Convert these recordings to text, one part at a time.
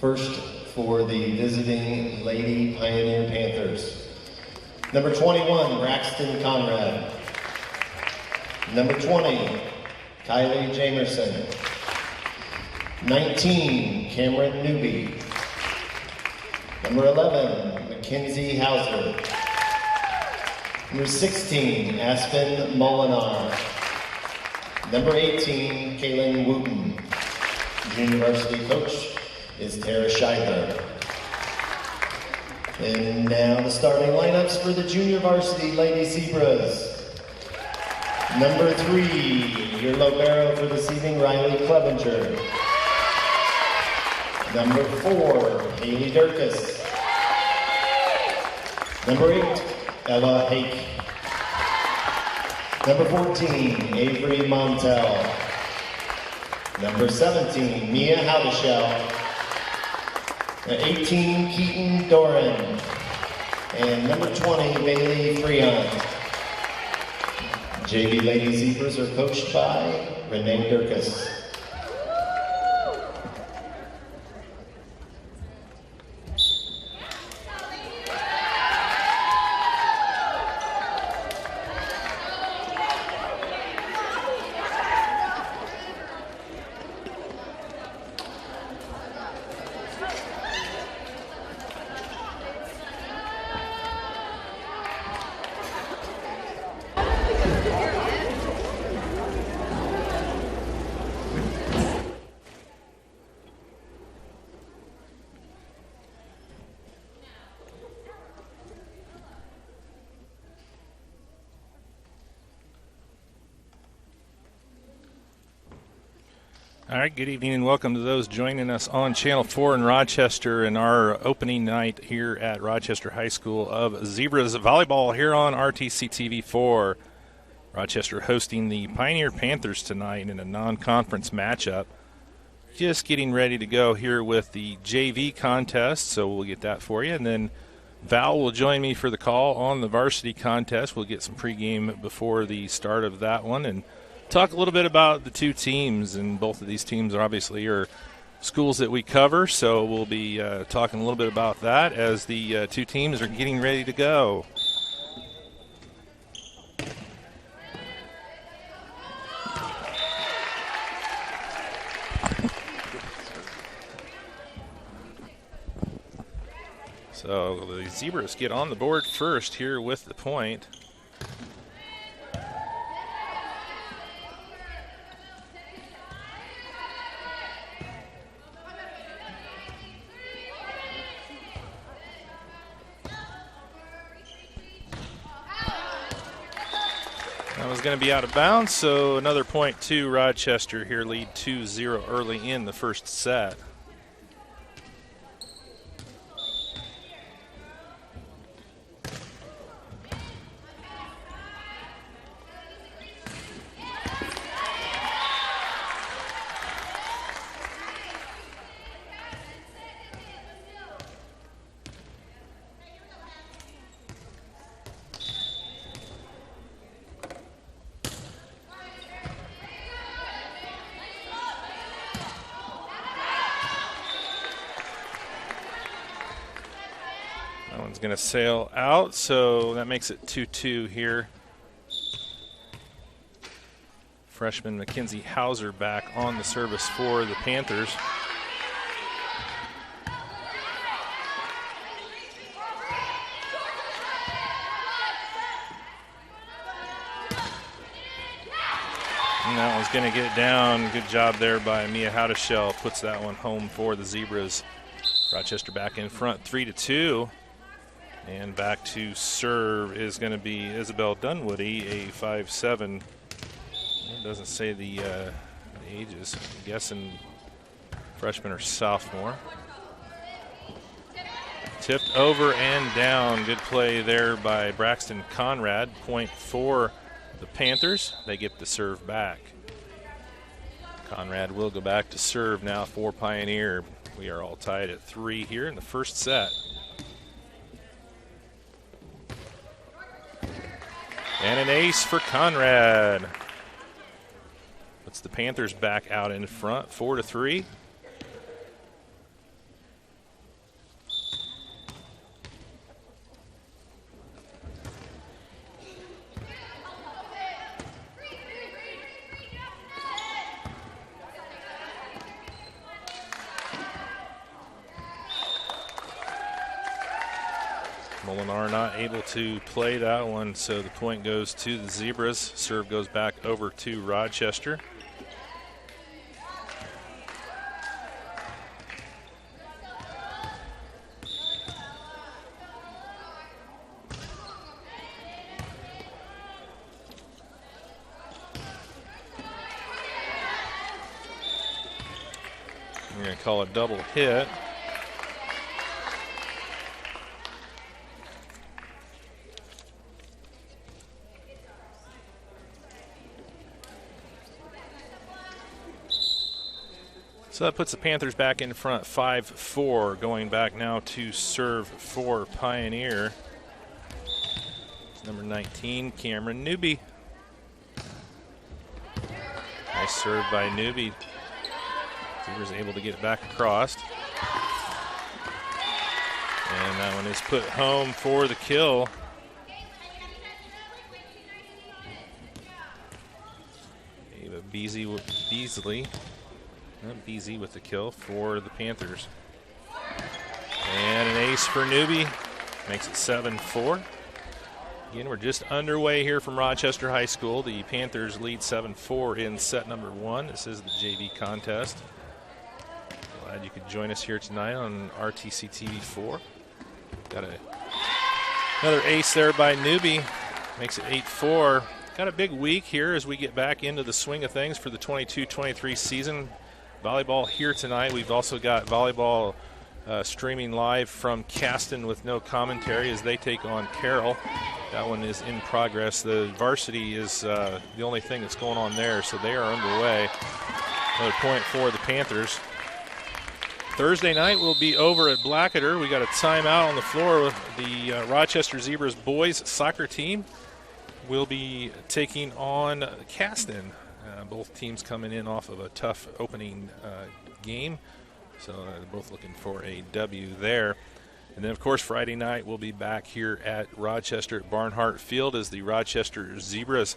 First for the visiting Lady Pioneer Panthers. Number 21, Braxton Conrad. Number 20, Kylie Jamerson. 19, Cameron Newby. Number 11, Mackenzie Hauser. Number 16, Aspen Molinar. Number 18, Kaylin Wooten. Junior varsity coach is Tara Scheidler. And now the starting lineups for the junior varsity Lady Zebras. Number 3, your libero for this evening, Riley Clevenger. Number 4, Haley Durkis. Number 8, Ella Hake. Number 14, Avery Montel. Number 17, Mia Howdeshell. 18, Keaton Doran. And number 20, Bailey Freon. JV Lady Zebras are coached by Renee Durkis. All right, good evening and welcome to those joining us on Channel 4 in Rochester in our opening night here at Rochester High School of Zebras Volleyball here on RTC TV4. Rochester hosting the Pioneer Panthers tonight in a non-conference matchup. Just getting ready to go here with the JV contest, so we'll get that for you. And then Val will join me for the call on the varsity contest. We'll get some pregame before the start of that one and talk a little bit about the two teams, and both of these teams obviously are schools that we cover, so we'll be talking a little bit about that as the two teams are getting ready to go. So the Zebras get on the board first here with the point. That was going to be out of bounds, so another point to Rochester here, lead 2-0 early in the first set. Going to sail out, so that makes it 2-2 here. Freshman Mackenzie Hauser back on the service for the Panthers. And that one's going to get down. Good job there by Mia Howdeshell. Puts that one home for the Zebras. Rochester back in front, 3-2. And back to serve is going to be Isabel Dunwoody, a 5'7". It doesn't say the ages. I'm guessing freshman or sophomore. Tipped over and down. Good play there by Braxton Conrad. Point for the Panthers. They get the serve back. Conrad will go back to serve now for Pioneer. We are all tied at 3 here in the first set. And an ace for Conrad. Puts the Panthers back out in front, 4-3. Molinar not able to play that one, so the point goes to the Zebras. Serve goes back over to Rochester. We're going to call a double hit. So that puts the Panthers back in front 5-4, going back now to serve for Pioneer. It's number 19, Cameron Newby. Nice serve by Newby. Zebras able to get it back across. And that one is put home for the kill. Ava Beasley with the kill for the Panthers. And an ace for Newby. Makes it 7-4. Again, we're just underway here from Rochester High School. The Panthers lead 7-4 in set number 1. This is the JV contest. Glad you could join us here tonight on RTC TV 4. Got another ace there by Newby. Makes it 8-4. Got a big week here as we get back into the swing of things for the 22-23 season. Volleyball here tonight. We've also got volleyball streaming live from Caston with no commentary as they take on Carroll. That one is in progress. The varsity is the only thing that's going on there, so they are underway. Another point for the Panthers. Thursday night we'll be over at Blackader. We got a timeout on the floor with the Rochester Zebras boys soccer team. We'll be taking on Caston. Both teams coming in off of a tough opening game, so they're both looking for a W there. And then, of course, Friday night we'll be back here at Rochester at Barnhart Field as the Rochester Zebras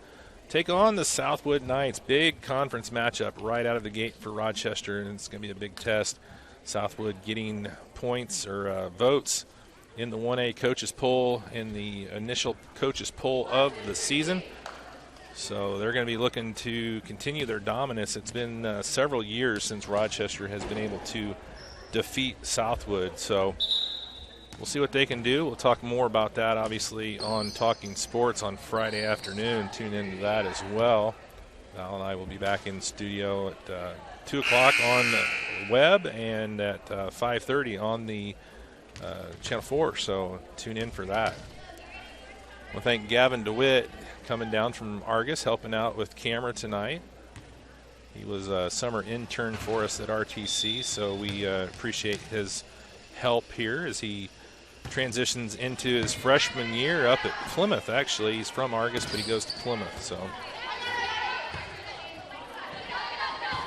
take on the Southwood Knights. Big conference matchup right out of the gate for Rochester, and it's going to be a big test. Southwood getting points or votes in the 1A coaches poll in the initial coaches poll of the season. So they're going to be looking to continue their dominance. It's been several years since Rochester has been able to defeat Southwood. So we'll see what they can do. We'll talk more about that, obviously, on Talking Sports on Friday afternoon. Tune into that as well. Val and I will be back in the studio at 2 o'clock on the web and at 5:30 on the Channel 4. So tune in for that. I want to thank Gavin DeWitt coming down from Argus, helping out with camera tonight. He was a summer intern for us at RTC, so we appreciate his help here as he transitions into his freshman year up at Plymouth. Actually, he's from Argus, but he goes to Plymouth. So,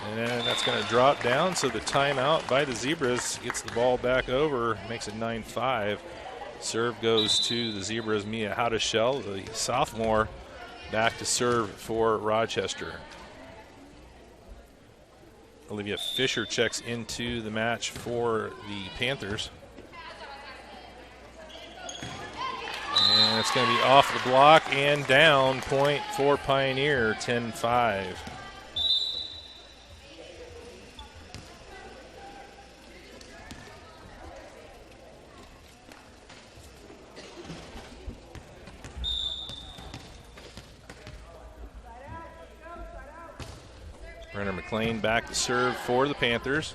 and that's going to drop down, so the timeout by the Zebras gets the ball back over, makes it 9-5. Serve goes to the Zebras, Mia Howdeshell, the sophomore, back to serve for Rochester. Olivia Fisher checks into the match for the Panthers. And it's going to be off the block and down, point for Pioneer, 10-5. Brenner McLean back to serve for the Panthers.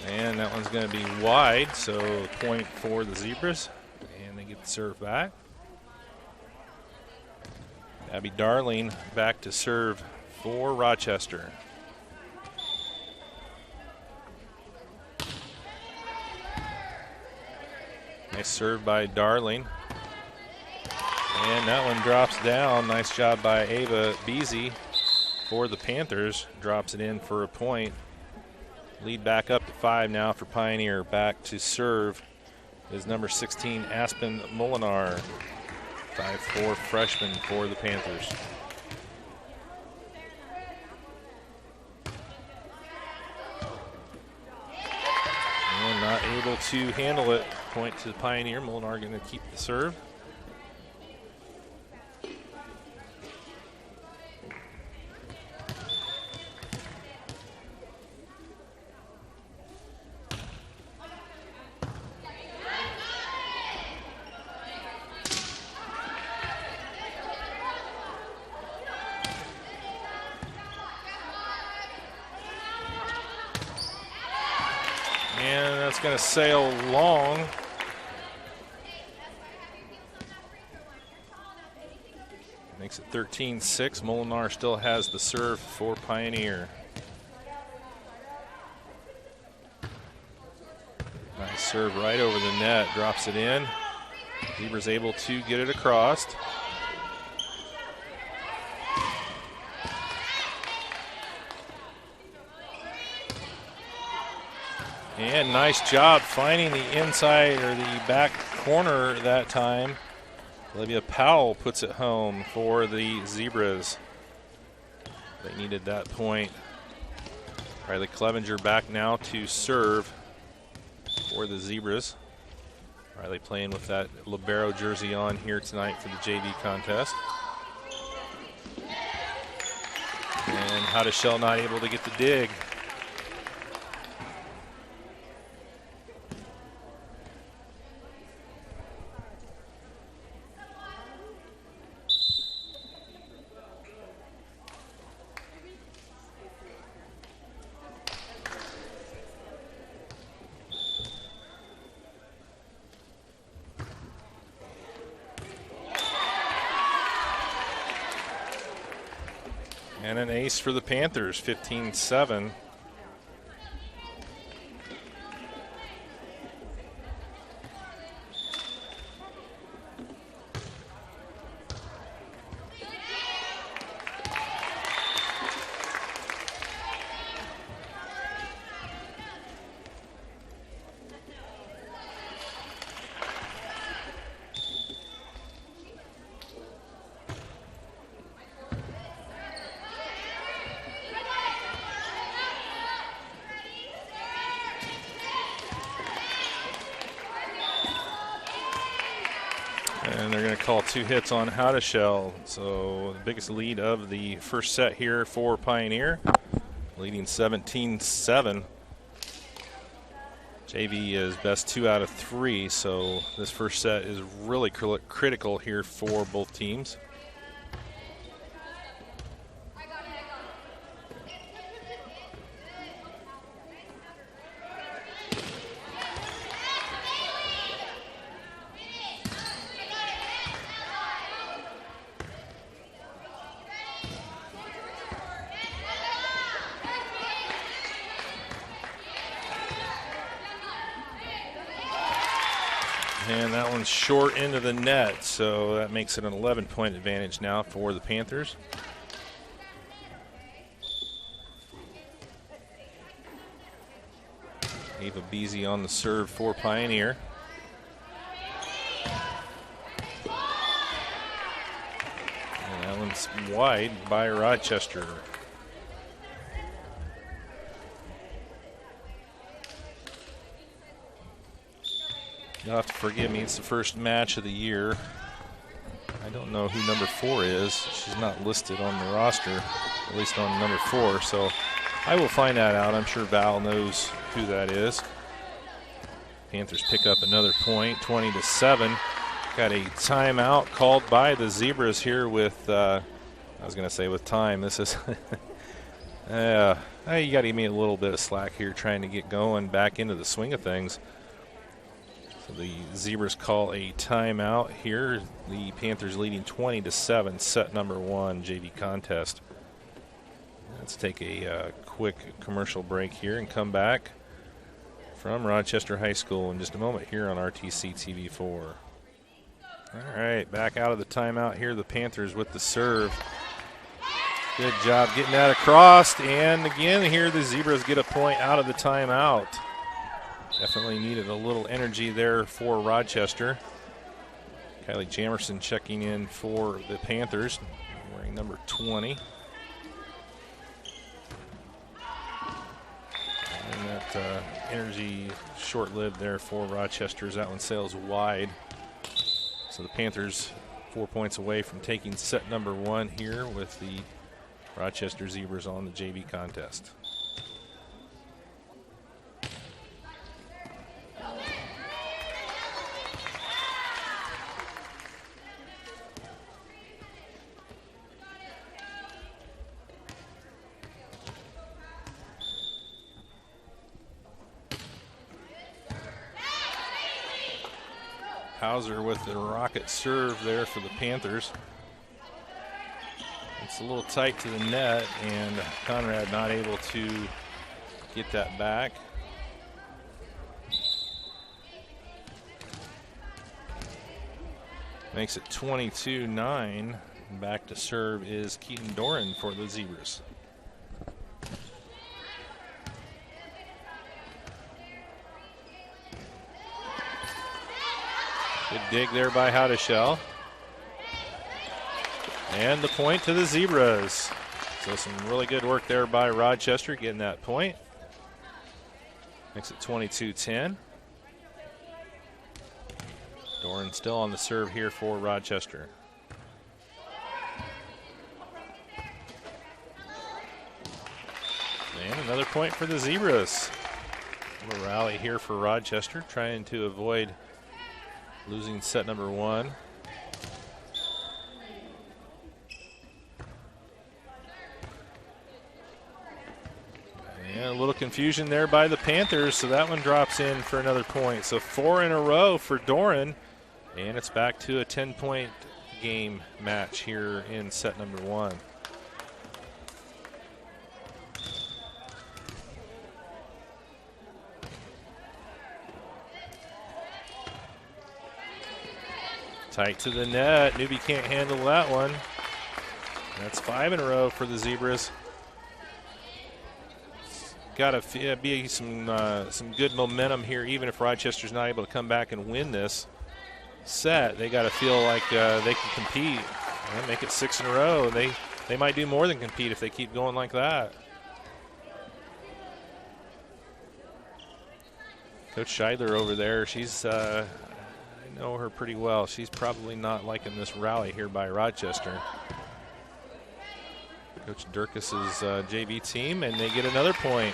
And that one's going to be wide, so point for the Zebras. And they get the serve back. Abby Darling back to serve for Rochester. Nice serve by Darling. And that one drops down. Nice job by Ava Beasy for the Panthers. Drops it in for a point. Lead back up to 5 now for Pioneer. Back to serve is number 16, Aspen Molinar. 5'4" freshman for the Panthers. able to handle it. Point to the Pioneer. Molinar going to keep the serve. And that's going to sail long. Makes it 13-6. Molinar still has the serve for Pioneer. Nice serve right over the net. Drops it in. Zebra's able to get it across. And nice job finding the inside or the back corner that time. Olivia Powell puts it home for the Zebras. They needed that point. Riley Clevenger back now to serve for the Zebras. Riley playing with that libero jersey on here tonight for the JV contest. And Hadashell not able to get the dig. And an ace for the Panthers, 15-7. And they're going to call 2 hits on Hadashell. So the biggest lead of the first set here for Pioneer, leading 17-7. JV is best 2 out of 3, so this first set is really critical here for both teams. And that one's short into the net, so that makes it an 11-point advantage now for the Panthers. Ava Beasy on the serve for Pioneer. And that one's wide by Rochester. You'll have to forgive me, it's the first match of the year. I don't know who number 4 is. She's not listed on the roster, at least on number 4, so I will find that out. I'm sure Val knows who that is. Panthers pick up another point, 20-7. Got a timeout called by the Zebras here with, I was going to say with time. This is, you got to give me a little bit of slack here trying to get going back into the swing of things. The Zebras call a timeout here. The Panthers leading 20-7, set number 1 JV contest. Let's take a quick commercial break here and come back from Rochester High School in just a moment here on RTC TV4. All right, back out of the timeout here. The Panthers with the serve. Good job getting that across. And again here the Zebras get a point out of the timeout. Definitely needed a little energy there for Rochester. Kylie Jamerson checking in for the Panthers, wearing number 20. And that energy short-lived there for Rochester as that one sails wide. So the Panthers 4 points away from taking set number 1 here with the Rochester Zebras on the JV contest. Hauser with the rocket serve there for the Panthers. It's a little tight to the net, and Conrad not able to get that back. Makes it 22-9. Back to serve is Keaton Doran for the Zebras. Good dig there by Howdeshell. And the point to the Zebras. So some really good work there by Rochester getting that point. Makes it 22-10. Doran still on the serve here for Rochester. And another point for the Zebras. A little rally here for Rochester, trying to avoid losing set number 1. And a little confusion there by the Panthers, so that one drops in for another point. So 4 in a row for Doran, and it's back to a 10-point game match here in set number 1. Tight to the net. Newby can't handle that one. That's 5 in a row for the Zebras. Got to be some good momentum here, even if Rochester's not able to come back and win this set. They got to feel like they can compete and make it 6 in a row. They might do more than compete if they keep going like that. Coach Scheidler over there, she's I know her pretty well. She's probably not liking this rally here by Rochester. Coach Durkis's JV team, and they get another point.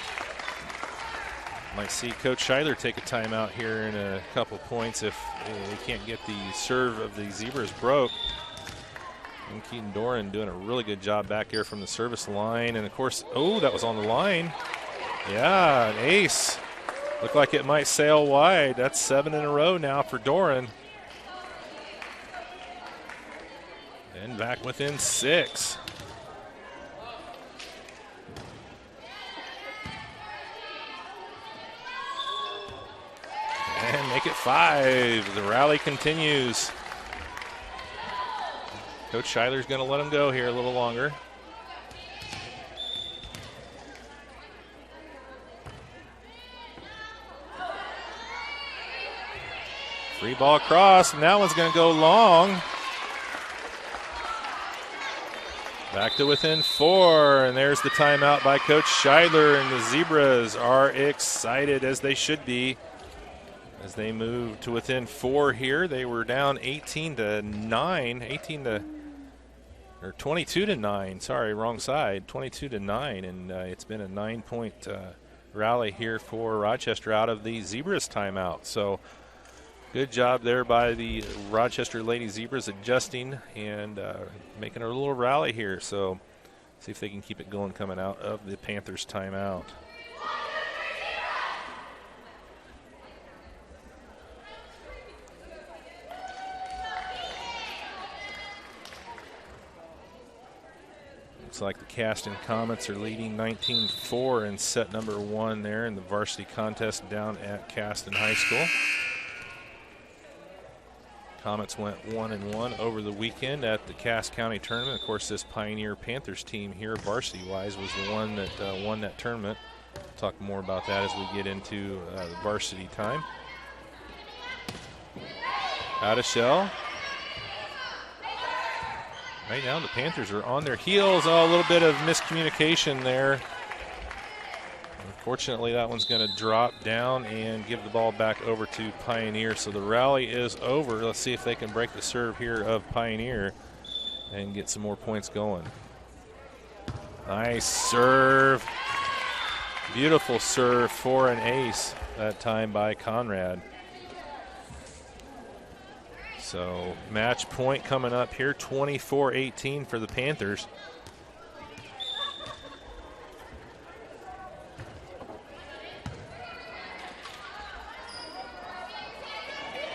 Might see Coach Scheidler take a timeout here in a couple points if they can't get the serve of the Zebras broke. And Keaton Doran doing a really good job back here from the service line. And of course, oh, that was on the line. Yeah, an ace. Looked like it might sail wide. That's 7 in a row now for Doran. And back within 6. And make it 5. The rally continues. Coach Schuyler's going to let him go here a little longer. Free ball across, and that one's going to go long. Back to within 4, and there's the timeout by Coach Scheidler, and the Zebras are excited, as they should be, as they move to within 4 here. They were down 18-9, 22-9. Sorry, wrong side. 22-9, and it's been a 9-point rally here for Rochester out of the Zebras timeout. So good job there by the Rochester Lady Zebras adjusting and making a little rally here. So see if they can keep it going coming out of the Panthers timeout. Looks like the Caston Comets are leading 19-4 in set number 1 there in the varsity contest down at Caston High School. Comets went 1-1 over the weekend at the Cass County tournament. Of course, this Pioneer Panthers team here, varsity-wise, was the one that won that tournament. We'll talk more about that as we get into the varsity time. Out of shell. Right now, the Panthers are on their heels. Oh, a little bit of miscommunication there. Of Fortunately, that one's going to drop down and give the ball back over to Pioneer. So the rally is over. Let's see if they can break the serve here of Pioneer and get some more points going. Nice serve. Beautiful serve for an ace that time by Conrad. So match point coming up here, 24-18 for the Panthers.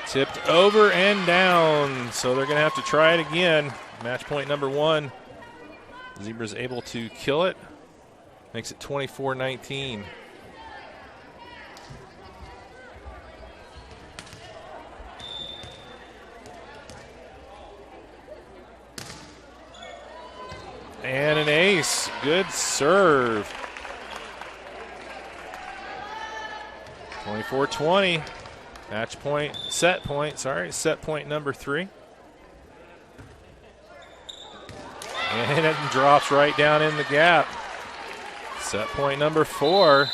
Tipped over and down, so they're going to have to try it again. Match point number 1. Zebras able to kill it. Makes it 24-19. And an ace. Good serve. 24-20. Match point, set point number 3. And it drops right down in the gap. Set point number 4.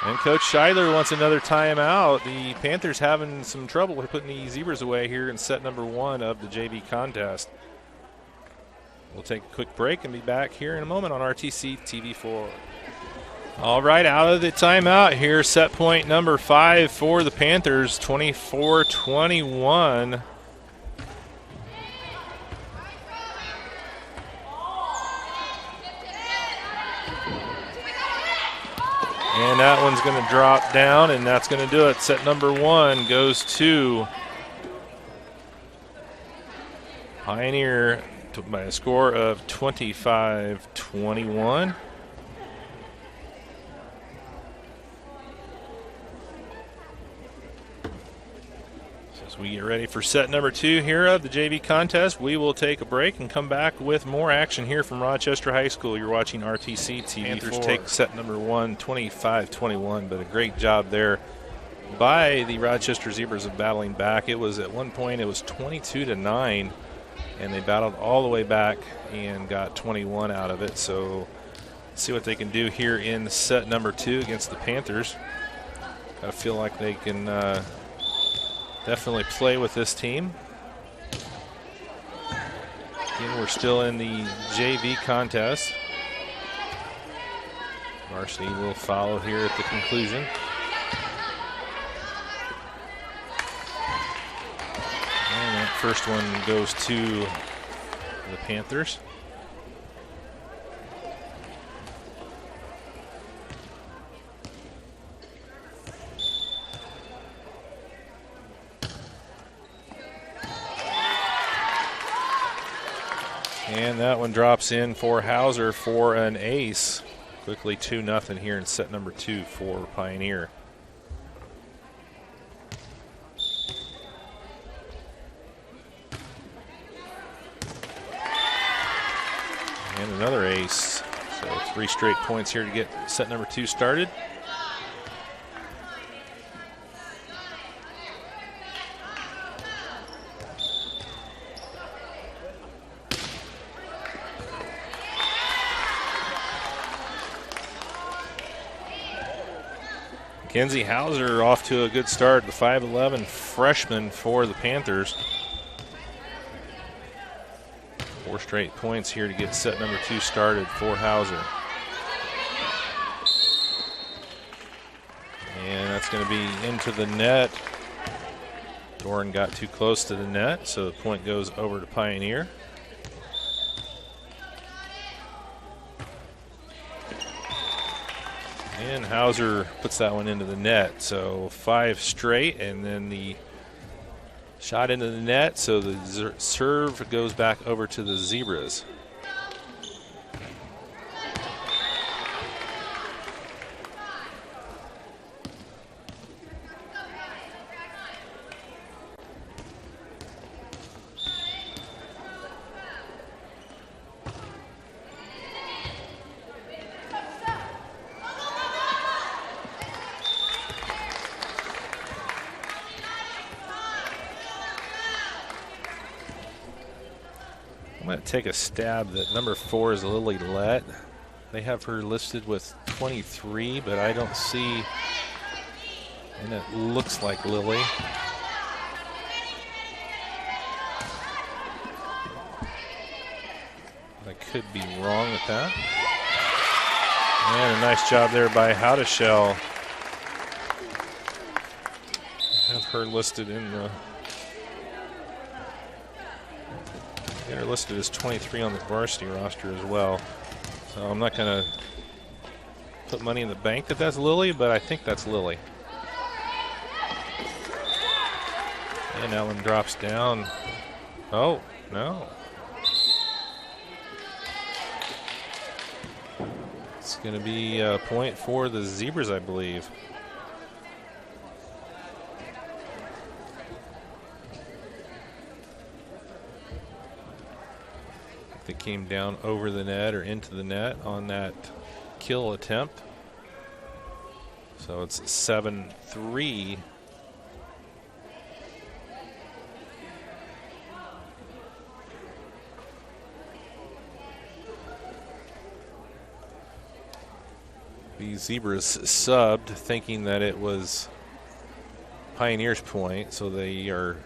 And Coach Scheidler wants another timeout. The Panthers having some trouble with putting the Zebras away here in set number 1 of the JV contest. We'll take a quick break and be back here in a moment on RTC TV4. All right, out of the timeout here, set point number 5 for the Panthers, 24-21. And that one's going to drop down, and that's going to do it. Set number 1 goes to Pioneer by a score of 25-21. As we get ready for set number 2 here of the JV contest, we will take a break and come back with more action here from Rochester High School. You're watching RTC TV4. Panthers take set number 1, 25-21, but a great job there by the Rochester Zebras of battling back. It was at one point, it was 22-9. And they battled all the way back and got 21 out of it. So see what they can do here in set number 2 against the Panthers. I feel like they can definitely play with this team. Again, we're still in the JV contest. Varsity will follow here at the conclusion. And that first one goes to the Panthers. And that one drops in for Hauser for an ace. Quickly 2-0 here in set number 2 for Pioneer. And another ace. So 3 straight points here to get set number 2 started. Mackenzie Hauser off to a good start, the 5'11" freshman for the Panthers. 4 straight points here to get set number 2 started for Hauser. And that's going to be into the net. Doran got too close to the net, so the point goes over to Pioneer. And Hauser puts that one into the net. So 5 straight, and then the shot into the net. So the serve goes back over to the Zebras. I'm going to take a stab that number 4 is Lily Lett. They have her listed with 23, but I don't see, and it looks like Lily. I could be wrong with that. And a nice job there by Howdeshell. I have her listed in the... They're listed as 23 on the varsity roster as well. So I'm not going to put money in the bank that that's Lily, but I think that's Lily. And that one drops down. Oh, no. It's going to be a point for the Zebras, I believe. They came down over the net or into the net on that kill attempt. So it's 7-3. The Zebras subbed thinking that it was Pioneer's point, so they are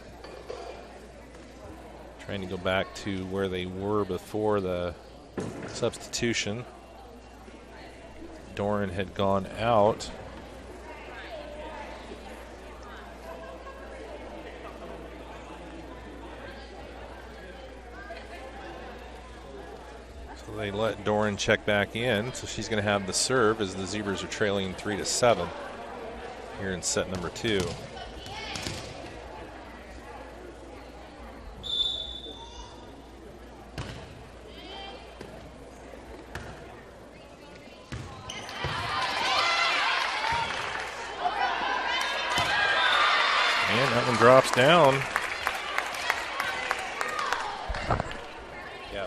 trying to go back to where they were before the substitution. Doran had gone out. So they let Doran check back in, so she's going to have the serve as the Zebras are trailing 3-7 here in set number 2. Drops down. Yeah.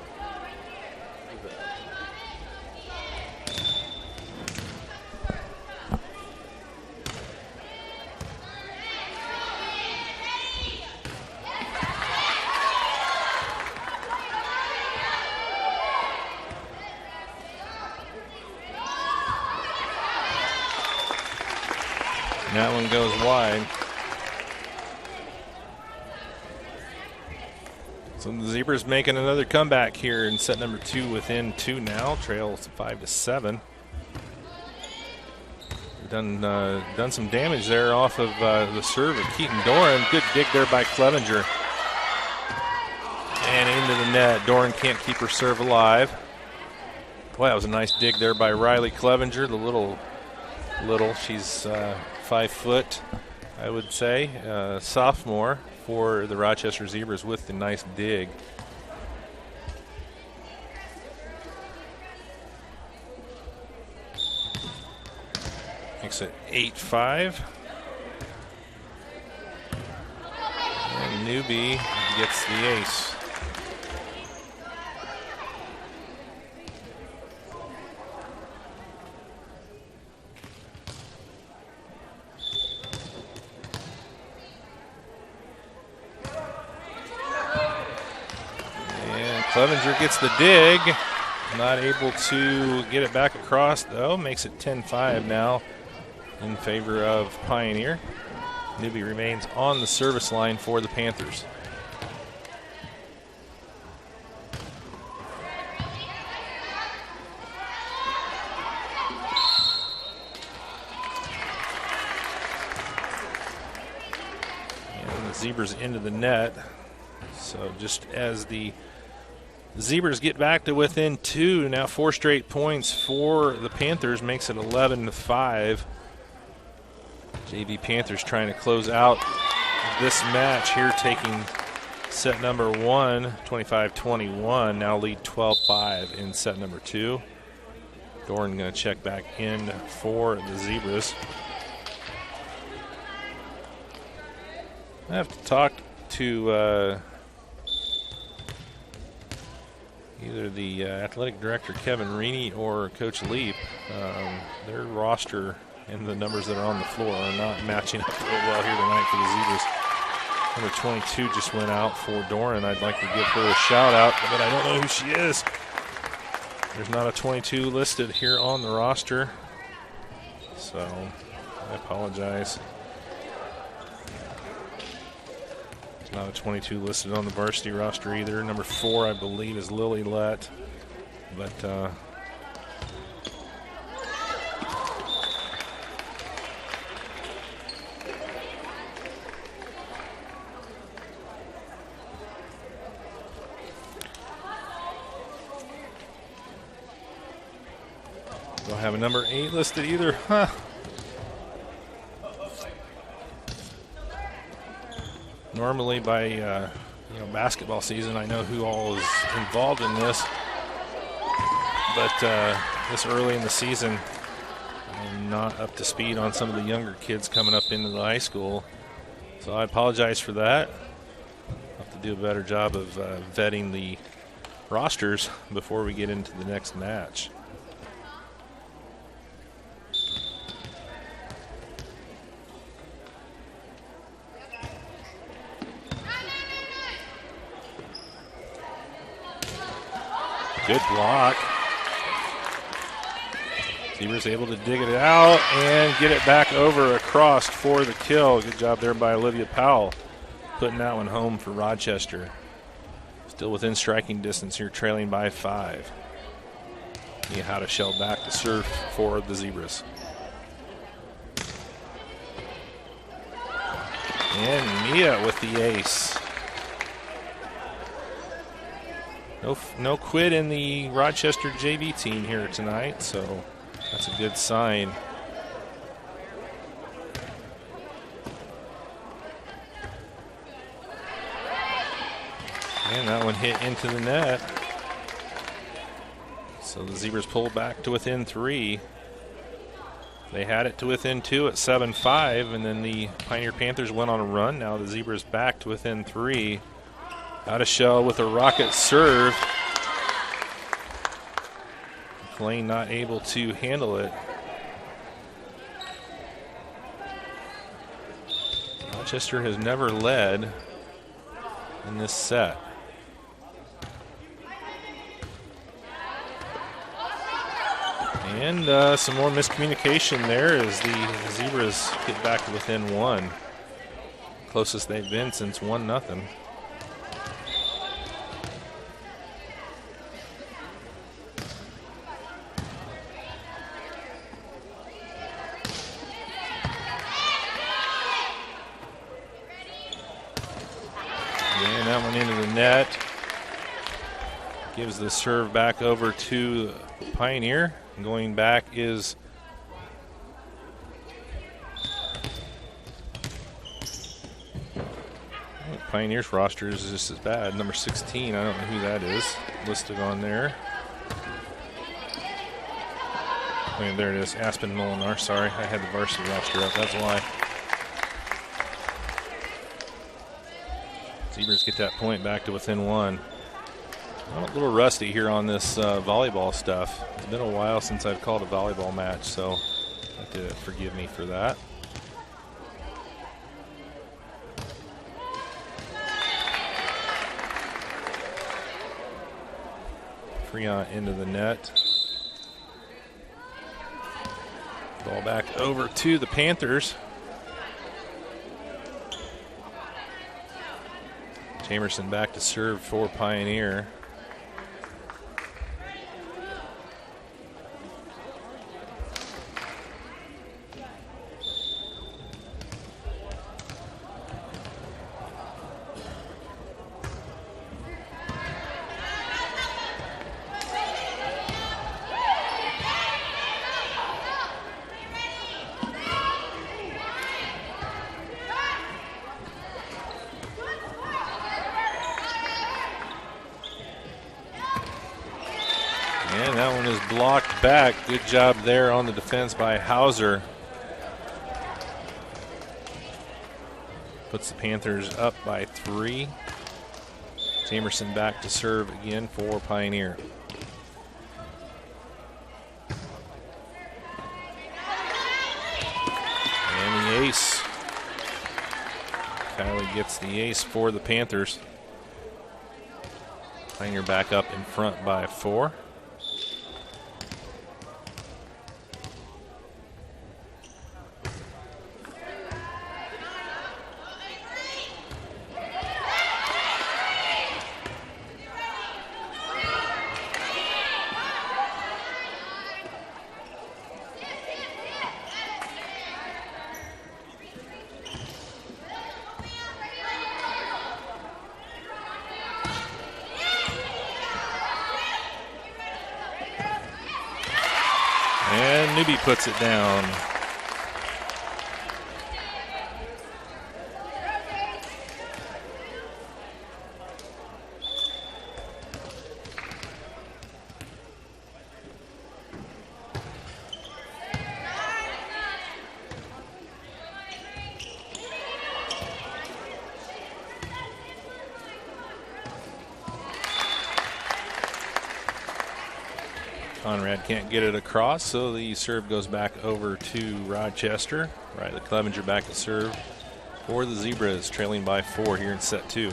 That one goes wide. So the Zebras making another comeback here in set number 2 within 2 now. Trails 5-7. Done some damage there off of the serve of Keaton Doran. Good dig there by Clevenger. And into the net. Doran can't keep her serve alive. Boy, that was a nice dig there by Riley Clevenger. The little, she's 5 foot, I would say, sophomore for the Rochester Zebras with the nice dig. Makes it 8-5. And Newbie gets the ace. Clevenger gets the dig, not able to get it back across though, makes it 10-5 now in favor of Pioneer. Newby remains on the service line for the Panthers. And the Zebras into the net. So just as the Zebras get back to within 2. Now 4 straight points for the Panthers makes it 11-5. JV Panthers trying to close out this match here, taking set number 1, 25-21. Now lead 12-5 in set number 2. Doran going to check back in for the Zebras. I have to talk to either the athletic director, Kevin Reaney, or Coach Leap. Their roster and the numbers that are on the floor are not matching up real well here tonight for the Zebras. Number 22 just went out for Doran. I'd like to give her a shout out, but I don't know who she is. There's not a 22 listed here on the roster. So I apologize. There's not a 22 listed on the varsity roster either. Number 4, I believe, is Lily Lett. But don't have a number 8 listed either. Huh. Normally by basketball season, I know who all is involved in this. But this early in the season, I'm not up to speed on some of the younger kids coming up into the high school. So I apologize for that. I'll have to do a better job of vetting the rosters before we get into the next match. Good block. Zebras able to dig it out and get it back over across for the kill. Good job there by Olivia Powell, putting that one home for Rochester. Still within striking distance here, trailing by 5. Mia Howdeshell back to serve for the Zebras. And Mia with the ace. No quit in the Rochester JV team here tonight, so that's a good sign. And that one hit into the net. So the Zebras pull back to within 3. They had it to within 2 at 7-5, and then the Pioneer Panthers went on a run. Now the Zebras back to within 3. Howdeshell with a rocket serve. McLean not able to handle it. Rochester has never led in this set. And some more miscommunication there as the Zebras get back to within 1. Closest they've been since 1-0. And that one into the net. Gives the serve back over to Pioneer. Going back is Pioneer's roster is just as bad. Number 16, I don't know who that is listed on there. I mean, there it is, Aspen Molinar. Sorry, I had the varsity roster up, that's why. Zebras get that point back to within 1. I'm a little rusty here on this volleyball stuff. It's been a while since I've called a volleyball match, so you have to forgive me for that. Freon into the net. Ball back over to the Panthers. Jamerson back to serve for Pioneer. And that one is blocked back. Good job there on the defense by Hauser. Puts the Panthers up by 3. Jamerson back to serve again for Pioneer. And the ace. Kylie gets the ace for the Panthers. Pioneer back up in front by 4. Newby puts it down. Conrad can't get it across, so the serve goes back over to Rochester. Riley Clevenger back to serve for the Zebras, trailing by 4 here in set 2.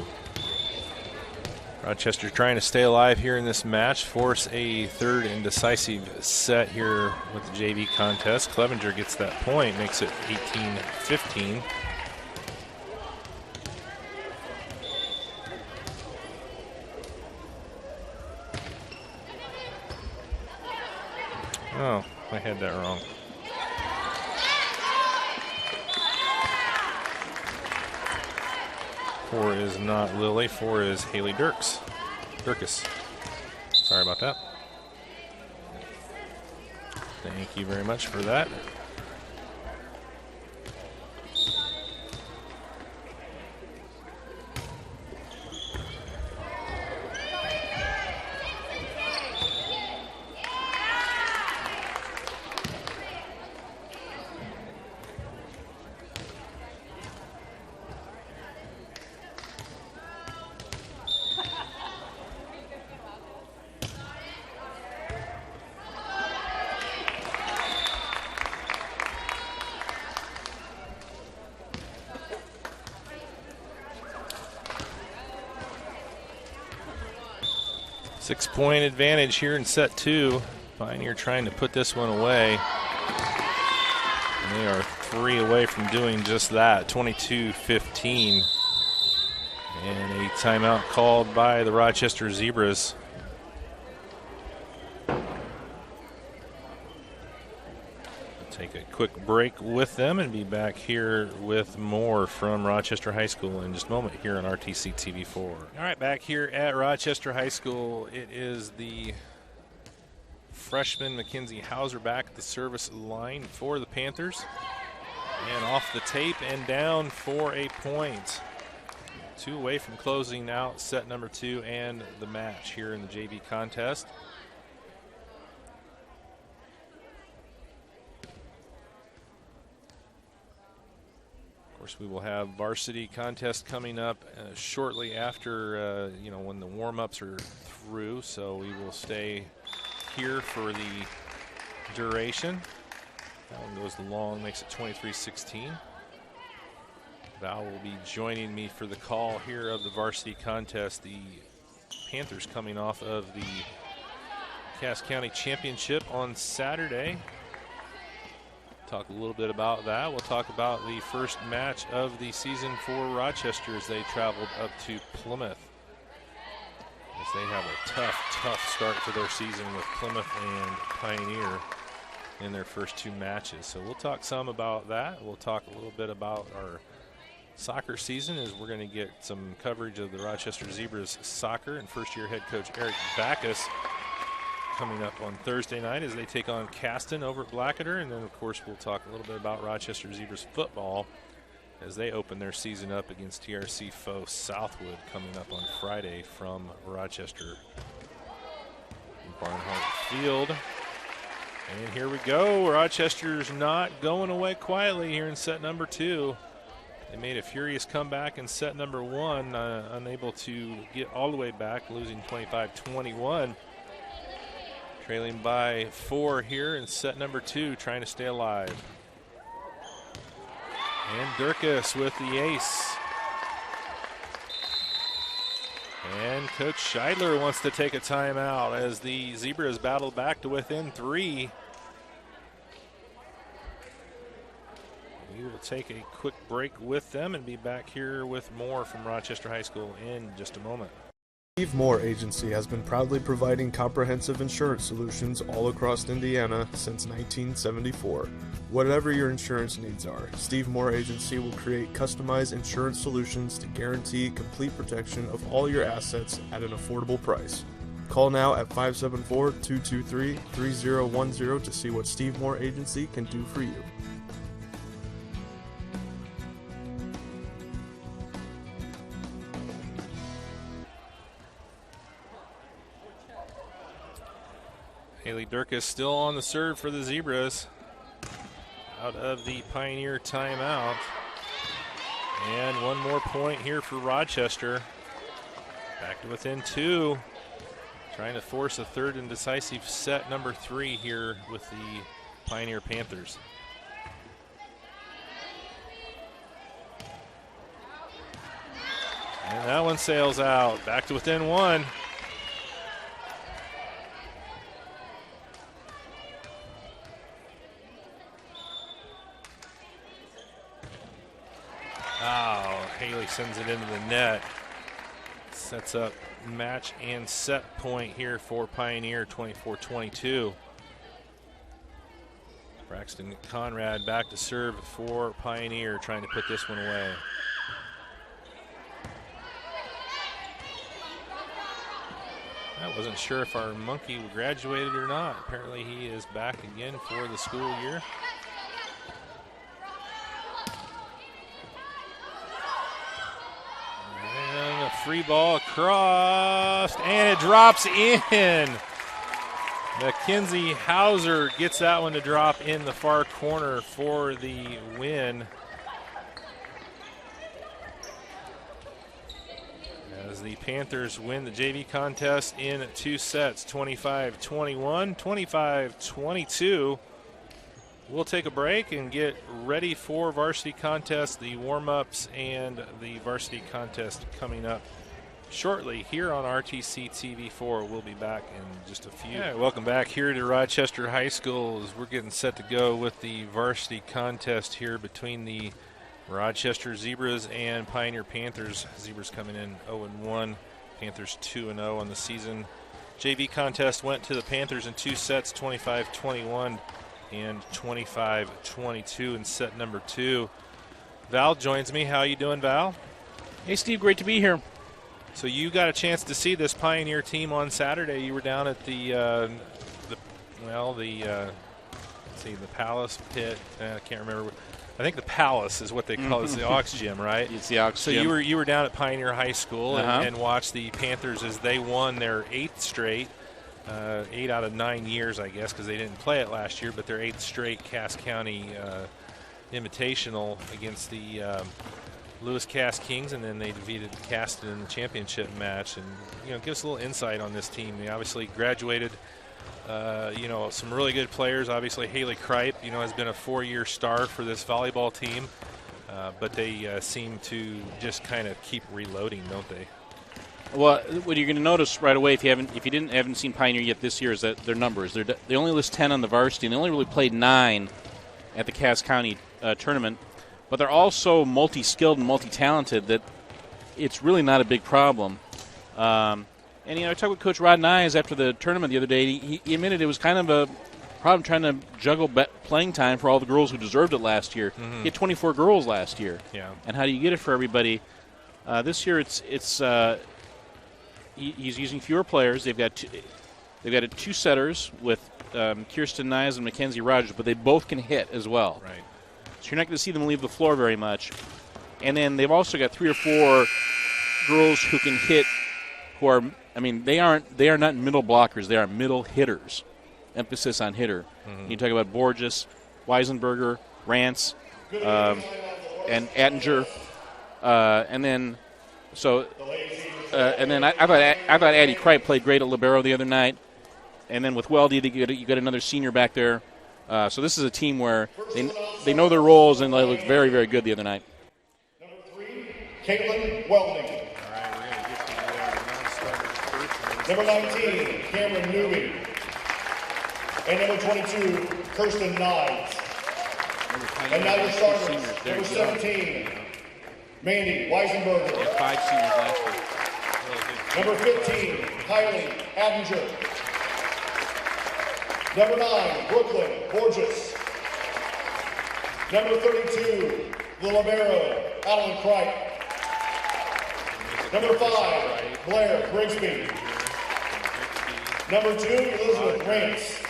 Rochester trying to stay alive here in this match, force a third and decisive set here with the JV contest. Clevenger gets that point, makes it 18-15. Oh, I had that wrong. Four is not Lily. 4 is Haley Dirks. Dirkus. Sorry about that. Thank you very much for that. Six-point advantage here in set 2. Pioneer trying to put this one away. And they are 3 away from doing just that, 22-15. And a timeout called by the Rochester Zebras. Take a quick break with them and be back here with more from Rochester High School in just a moment here on RTC TV4. All right, back here at Rochester High School, it is the freshman Mackenzie Hauser back at the service line for the Panthers. And off the tape and down for a point. 2 away from closing out set number 2 and the match here in the JV contest. Of course, we will have varsity contest coming up shortly after, when the warm-ups are through. So we will stay here for the duration. That one goes long, makes it 23-16. Val will be joining me for the call here of the varsity contest. The Panthers coming off of the Cass County Championship on Saturday. Talk a little bit about that. We'll talk about the first match of the season for Rochester as they traveled up to Plymouth. As they have a tough start to their season with Plymouth and Pioneer in their first 2 matches. So we'll talk some about that. We'll talk a little bit about our soccer season as we're going to get some coverage of the Rochester Zebras soccer and first-year head coach Eric Backus coming up on Thursday night as they take on Caston over at Blackadder. And then, of course, we'll talk a little bit about Rochester Zebras football as they open their season up against TRC foe Southwood coming up on Friday from Rochester Barnhart Field. And here we go. Rochester's not going away quietly here in set number 2. They made a furious comeback in set number 1, unable to get all the way back, losing 25-21. Trailing by 4 here in set number 2, trying to stay alive. And Dirkus with the ace. And Coach Scheidler wants to take a timeout as the Zebras battle back to within 3. We will take a quick break with them and be back here with more from Rochester High School in just a moment. Steve Moore Agency has been proudly providing comprehensive insurance solutions all across Indiana since 1974. Whatever your insurance needs are, Steve Moore Agency will create customized insurance solutions to guarantee complete protection of all your assets at an affordable price. Call now at 574-223-3010 to see what Steve Moore Agency can do for you. Haley Durkis still on the serve for the Zebras. Out of the Pioneer timeout. And one more point here for Rochester. Back to within 2. Trying to force a third and decisive set number 3 here with the Pioneer Panthers. And that one sails out. Back to within 1. Oh, Haley sends it into the net. Sets up match and set point here for Pioneer, 24-22. Braxton Conrad back to serve for Pioneer, trying to put this one away. I wasn't sure if our monkey graduated or not. Apparently he is back again for the school year. And a free ball across, and it drops in. Mackenzie Hauser gets that one to drop in the far corner for the win. As the Panthers win the JV contest in 2 sets, 25-21, 25-22. We'll take a break and get ready for varsity contest, the warm-ups and the varsity contest coming up shortly here on RTC TV4. We'll be back in just a few. Right, welcome back here to Rochester High School as we're getting set to go with the varsity contest here between the Rochester Zebras and Pioneer Panthers. Zebras coming in 0-1, Panthers 2-0 on the season. JV contest went to the Panthers in 2 sets, 25-21 and 25-22 in set number 2. Val joins me. How you doing, Val? Hey, Steve, great to be here. So you got a chance to see this Pioneer team on Saturday. You were down at the Palace pit. I can't remember. I think the Palace is what they call it. It's the Aux Gym, right? It's the Aux Gym. So you were down at Pioneer High School and watched the Panthers as they won their 8th straight, 8 out of 9 years, I guess, because they didn't play it last year, but their 8th straight Cass County Invitational against the Lewis Cass Kings, and then they defeated Caston in the championship match. And give us a little insight on this team. They obviously graduated. Some really good players. Obviously, Haley Kripe, has been a 4-year star for this volleyball team, but they seem to just kind of keep reloading, don't they? Well, what you're going to notice right away if you haven't seen Pioneer yet this year is that their numbers. They only list 10 on the varsity, and they only really played 9 at the Cass County tournament. But they're also multi-skilled and multi-talented that it's really not a big problem. And, I talked with Coach Rod Nyes after the tournament the other day. He admitted it was kind of a problem trying to juggle playing time for all the girls who deserved it last year. He had 24 girls last year. Yeah. And how do you get it for everybody? This year he's using fewer players. They've got 2 setters with Kirsten Nyes and Mackenzie Rogers, but they both can hit as well. Right. So you're not going to see them leave the floor very much. And then they've also got 3 or 4 girls who can hit, who are, they are not middle blockers. They are middle hitters. Emphasis on hitter. You talk about Borges, Weisenberger, Rance, and Attinger, and then I thought Addie Kripe played great at libero the other night. And then with Weldy, you got another senior back there. So this is a team where they know their roles, and they looked very, very good the other night. Number 3, Caitlin Welding. All right, we're going to get to the non-starters first. Number 19, Cameron Newby. And number 22, Kirsten Nyes. And now your starters. Number 17, Mandy Weisenberger. They had 5 seniors last year. Number 15, Kylie Attinger. Number 9, Brooklyn Borges. Number 32, the libero, Adeline Kripe. Number 5, Blair Grigsby. Number 2, Elizabeth Rance.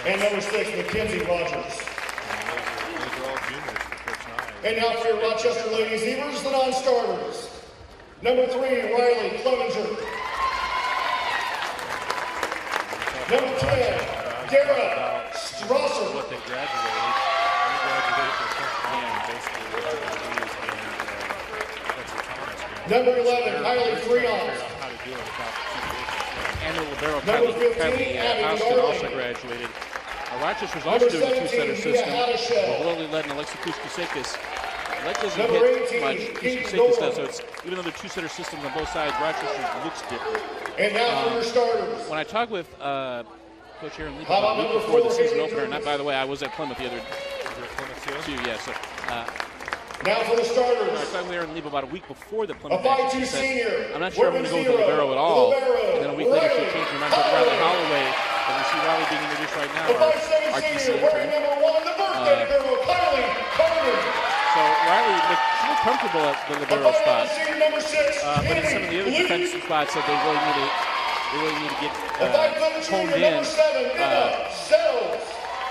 And number 6, Mackenzie Rogers. Those are all juniors for Coach Nye. And now for your Rochester Lady Zebras, the non-starters. Number 3, Riley Clevenger. Number 10, Dara Strasser. What they graduated. They graduated from front line, basically. Number 11, Kylie Freon. How to do it without And the libero Number 15, Kylie Abby Houston Darling. also graduated. Rochester's also Number doing a 17, two-setter system. Mia Hadashell. With Lily Led and Alexa Kuskusekis. Led doesn't Number hit 18, much. Keith Kuskusekis does, Doran. so it's, even though they're two-setter systems on both sides, Rochester looks different. And now for your starters. When I talked with Coach Aaron Lee How about a week number before the 4, season Haley opener, and Curtis? by the way, I was at Plymouth the other two, yeah. So Now for the I starters. was talking with Aaron Lee about a week before the A Plymouth match. 5'2" She said, senior. I'm not sure I'm going to go with the Women's libero hero, at all. libero, And then a week later, she Riley changed her mind to Riley Holloway. Holloway. And we see Riley being introduced right now. The 5'7" our senior, TC wearing intern. number 1, the birthday girl, Kylie Carter. So Riley looked comfortable at the A libero 5'11" spot. senior, number 6, But in some of the other Amy defensive spots that they really need to get A 5'11" honed junior, in. number 7, Anna Sells.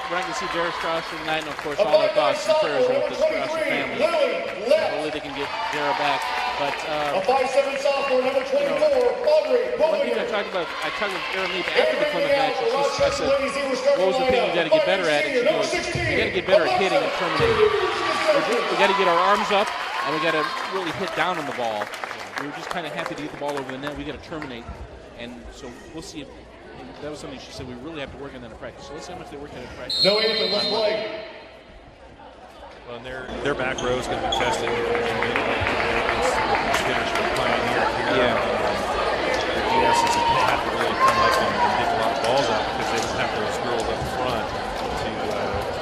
We're not going to see Derek Strasser tonight, and of course, A all our 5'9" thoughts and prayers sophomore, are number with the Strasser 23, family. Lily Left. Hopefully they can get Dara back. But A 5'7" sophomore, number 24, Audrey one thing I Bullinger. talked with Aaron Lee after the And Plymouth bringing out match, the I Rochester said, Lady Zebra starting what was the thing lineup? you got to get better at? And she Number goes, 16, we got to get better at hitting and terminating. We got to get our arms up, and we got to really hit down on the ball. We were just kind of happy to get the ball over the net. We got to terminate, and so we'll see. And that was something she said we really have to work on that in practice. So let's see how much they work on it in practice. No anthem, let's play. Well, and their back row is going to be tested against hitters from Pioneer here. Yeah. The essence is they have to really come up and get a lot of balls out because they don't have those girls up front to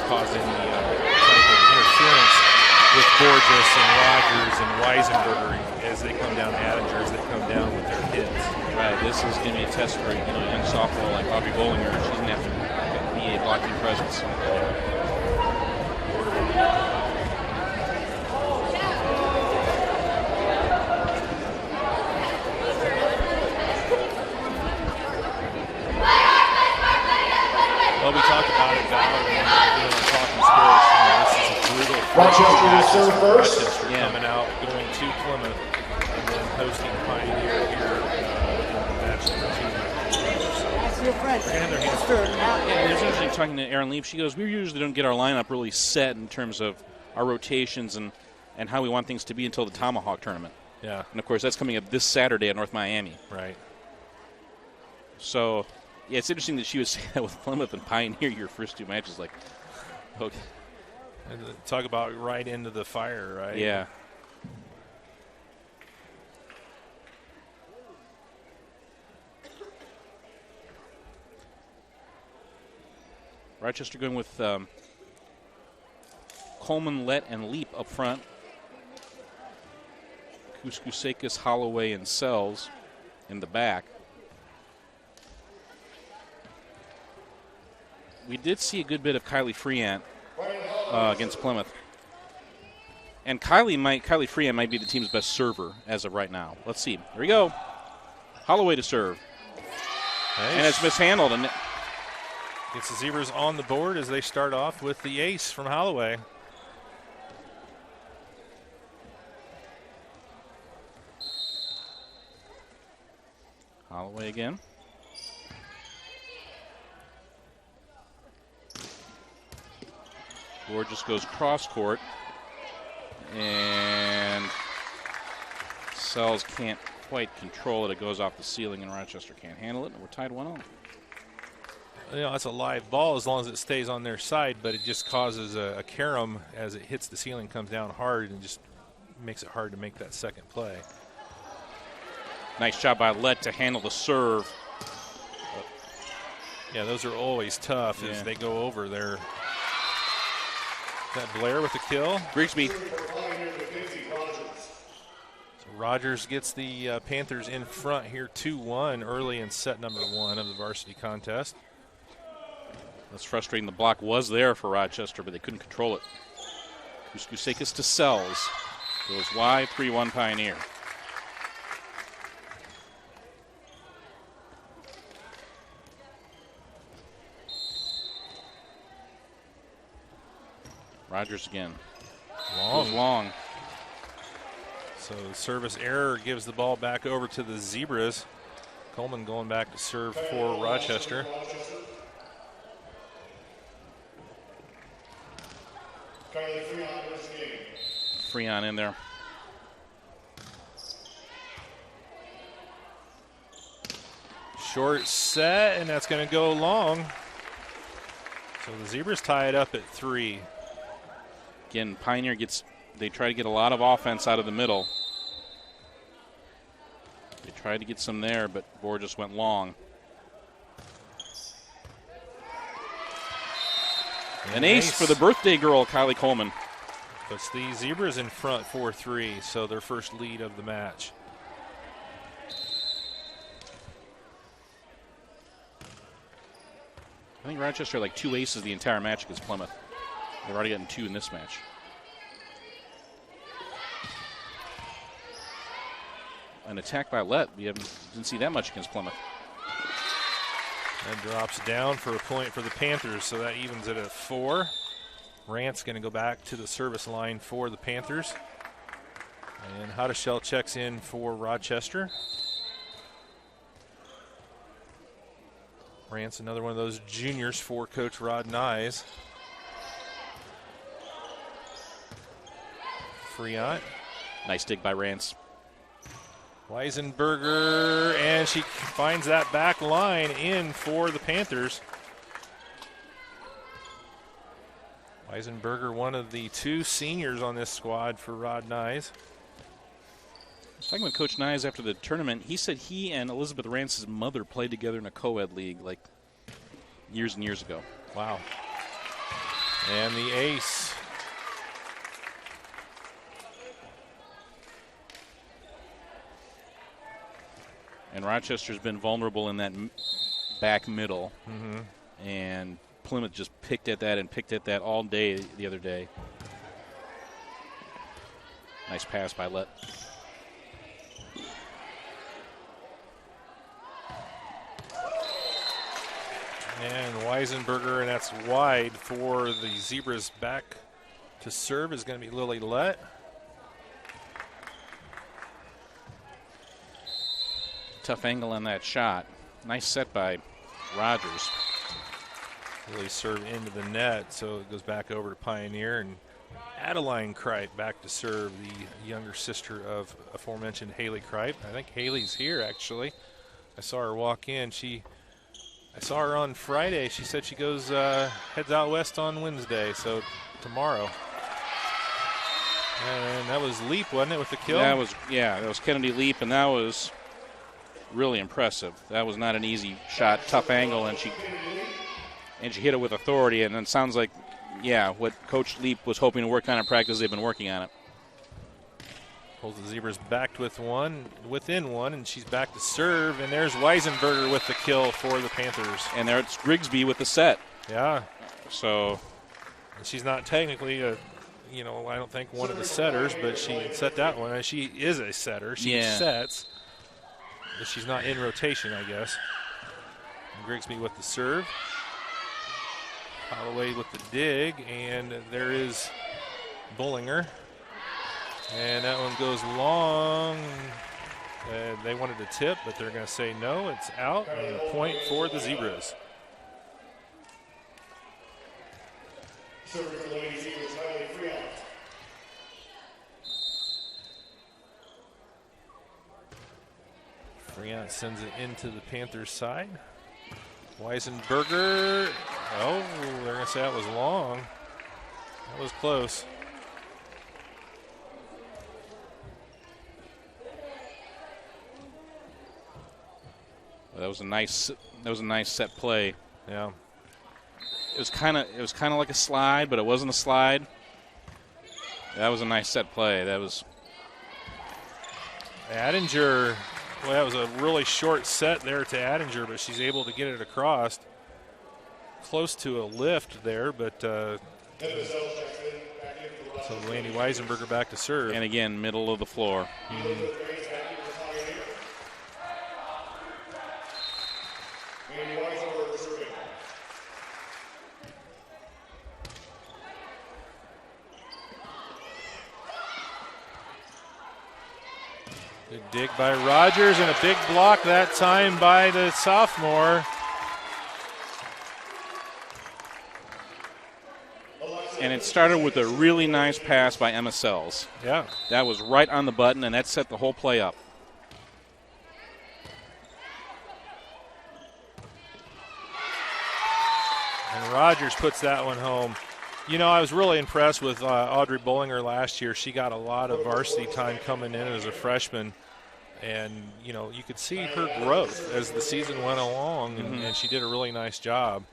cause any type of interference with Borges and Rogers and Weisenberger as they come down, Adinger as they come down with their hits. Right, this is going to be a test for a young sophomore like Audrey Bollinger. She's going to have to be a blocking presence. Well, we talked about it, Val, when talking sports. This is a brutal. Rochester will serve first. Rochester coming out, going to Plymouth, and then hosting Pioneer here in match number 2. That's your friend. They're going to have their hands full. Yeah, it was interesting talking to Erin Leap. She goes, we usually don't get our lineup really set in terms of our rotations and how we want things to be until the Tomahawk tournament. Yeah, And, of course, that's coming up this Saturday at North Miami. right. So, yeah, it's interesting that she would say that with Plymouth and Pioneer your first two matches. Like, okay. And talk about right into the fire, right? Yeah. Rochester going with Coleman, Lett, and Leap up front. Kuskusekis, Holloway, and Sells in the back. We did see a good bit of Kylie Freant against Plymouth. And Kylie Freant might be the team's best server as of right now. Let's see. Here we go. Holloway to serve. Nice. And it's mishandled. And Gets the Zebras on the board as they start off with the ace from Holloway. Holloway again. Borges goes cross court. And Sells can't quite control it. It goes off the ceiling, and Rochester can't handle it. And we're tied 1-0. You know, that's a live ball as long as it stays on their side, but it just causes a carom as it hits the ceiling, comes down hard, and just makes it hard to make that second play. Nice job by Lett to handle the serve. Yeah, those are always tough Yeah. as they go over there. Is that Blair with the kill? Grigsby. So Rogers gets the Panthers in front here 2-1 early in set number 1 of the varsity contest. That's frustrating. The block was there for Rochester, but they couldn't control it. Kuskusekis to Sells. Goes wide, 3-1 Pioneer. Rogers again. Long. Long. So service error gives the ball back over to the Zebras. Coleman going back to serve for Rochester. Freon in there. Short set, and that's going to go long. So the Zebras tie it up at 3. Again, Pioneer they try to get a lot of offense out of the middle. They tried to get some there, but Borges went long. An ace for the birthday girl, Kylie Coleman. Puts the Zebras in front 4-3, so their first lead of the match. I think Rochester had like 2 aces the entire match against Plymouth. They've already gotten 2 in this match. An attack by Lett. We didn't see that much against Plymouth. And drops down for a point for the Panthers, so that evens it at 4. Rant's going to go back to the service line for the Panthers. And Hotteshell checks in for Rochester. Rant's another one of those juniors for Coach Rod Nyes. Friant. Nice dig by Rance. Weisenberger, and she finds that back line in for the Panthers. Weisenberger, one of the 2 seniors on this squad for Rod Nyes. I was talking with Coach Nyes after the tournament. He said he and Elizabeth Rance's mother played together in a co-ed league like years and years ago. Wow. And the ace. And Rochester's been vulnerable in that back middle. And Plymouth just picked at that all day the other day. Nice pass by Lett. And Weisenberger, and that's wide for the Zebras. Back to serve is going to be Lily Lett. Tough angle on that shot. Nice set by Rogers. Really serve into the net, so it goes back over to Pioneer. And Adeline Kripe back to serve, the younger sister of aforementioned Haley Kripe. I think Haley's here, actually. I saw her walk in. I saw her on Friday. She said she goes heads out west on Wednesday, so tomorrow. And that was Leap, wasn't it, with the kill? That was Kennedy Leap, and that was really impressive. That was not an easy shot, tough angle, and she hit it with authority. And it sounds like, what Coach Leap was hoping to work on in practice, they've been working on it. Pulls the Zebras back within one, and she's back to serve. And there's Weisenberger with the kill for the Panthers. And there's Grigsby with the set. Yeah. So she's not technically I don't think one of the setters, but she set that one. And she is a setter. She sets. But she's not in rotation, I guess. And Grigsby with the serve. Holloway with the dig, and there is Bullinger. And that one goes long. They wanted to tip, but they're going to say no. It's out, and a point for the Zebras. Friant sends it into the Panthers' side. Weisenberger. Oh, they're going to say that was long. That was close. that was a nice set play. Yeah. It was kind of like a slide, but it wasn't a slide. That was a nice set play. That was Adinger. Well, that was a really short set there to Adinger, but she's able to get it across. Close to a lift there, but so Landy Weisenberger back to serve. And again, middle of the floor. Good dig by Rogers, and a big block that time by the sophomore. And it started with a really nice pass by Emma Sells. Yeah. That was right on the button, and that set the whole play up. And Rogers puts that one home. You know, I was really impressed with Audrey Bollinger last year. She got a lot of varsity time coming in as a freshman. And, you know, you could see her growth as the season went along, and she did a really nice job.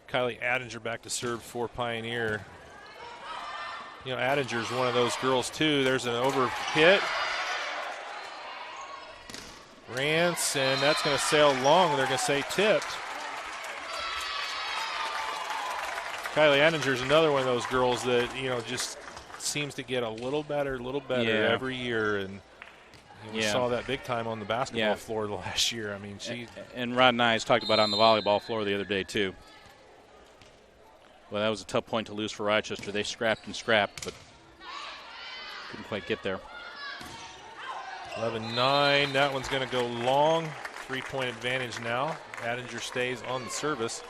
Kylie Adinger back to serve for Pioneer. You know, Adinger's one of those girls, too. There's an over hit. Rance, and that's going to sail long. They're going to say tipped. Kylie Adinger's another one of those girls that, you know, just seems to get a little better every year. And we saw that big time on the basketball floor last year. I mean, she. And Rod and I talked about it on the volleyball floor the other day, too. Well, that was a tough point to lose for Rochester. They scrapped and scrapped, but couldn't quite get there. 11-9. That one's going to go long. 3-point advantage now. Adinger stays on the service.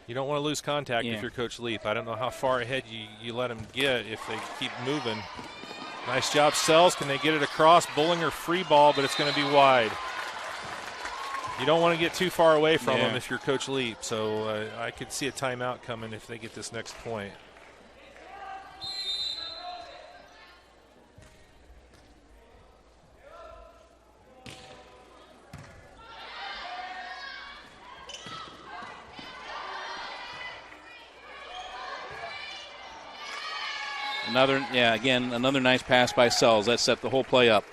You don't want to lose contact if you're Coach Leap. I don't know how far ahead you let them get if they keep moving. Nice job, Sells. Can they get it across? Bollinger free ball, but it's going to be wide. You don't want to get too far away from them if you're Coach Leap. So I could see a timeout coming if they get this next point. Another nice pass by Sells. That set the whole play up.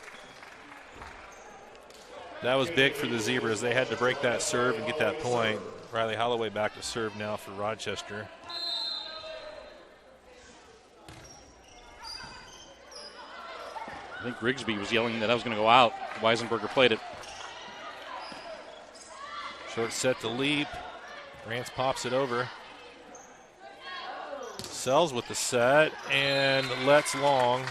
That was big for the Zebras. They had to break that serve and get that point. Riley Holloway back to serve now for Rochester. I think Grigsby was yelling that was going to go out. Weisenberger played it. Short set to Leap. Rance pops it over. Sells with the set and lets long.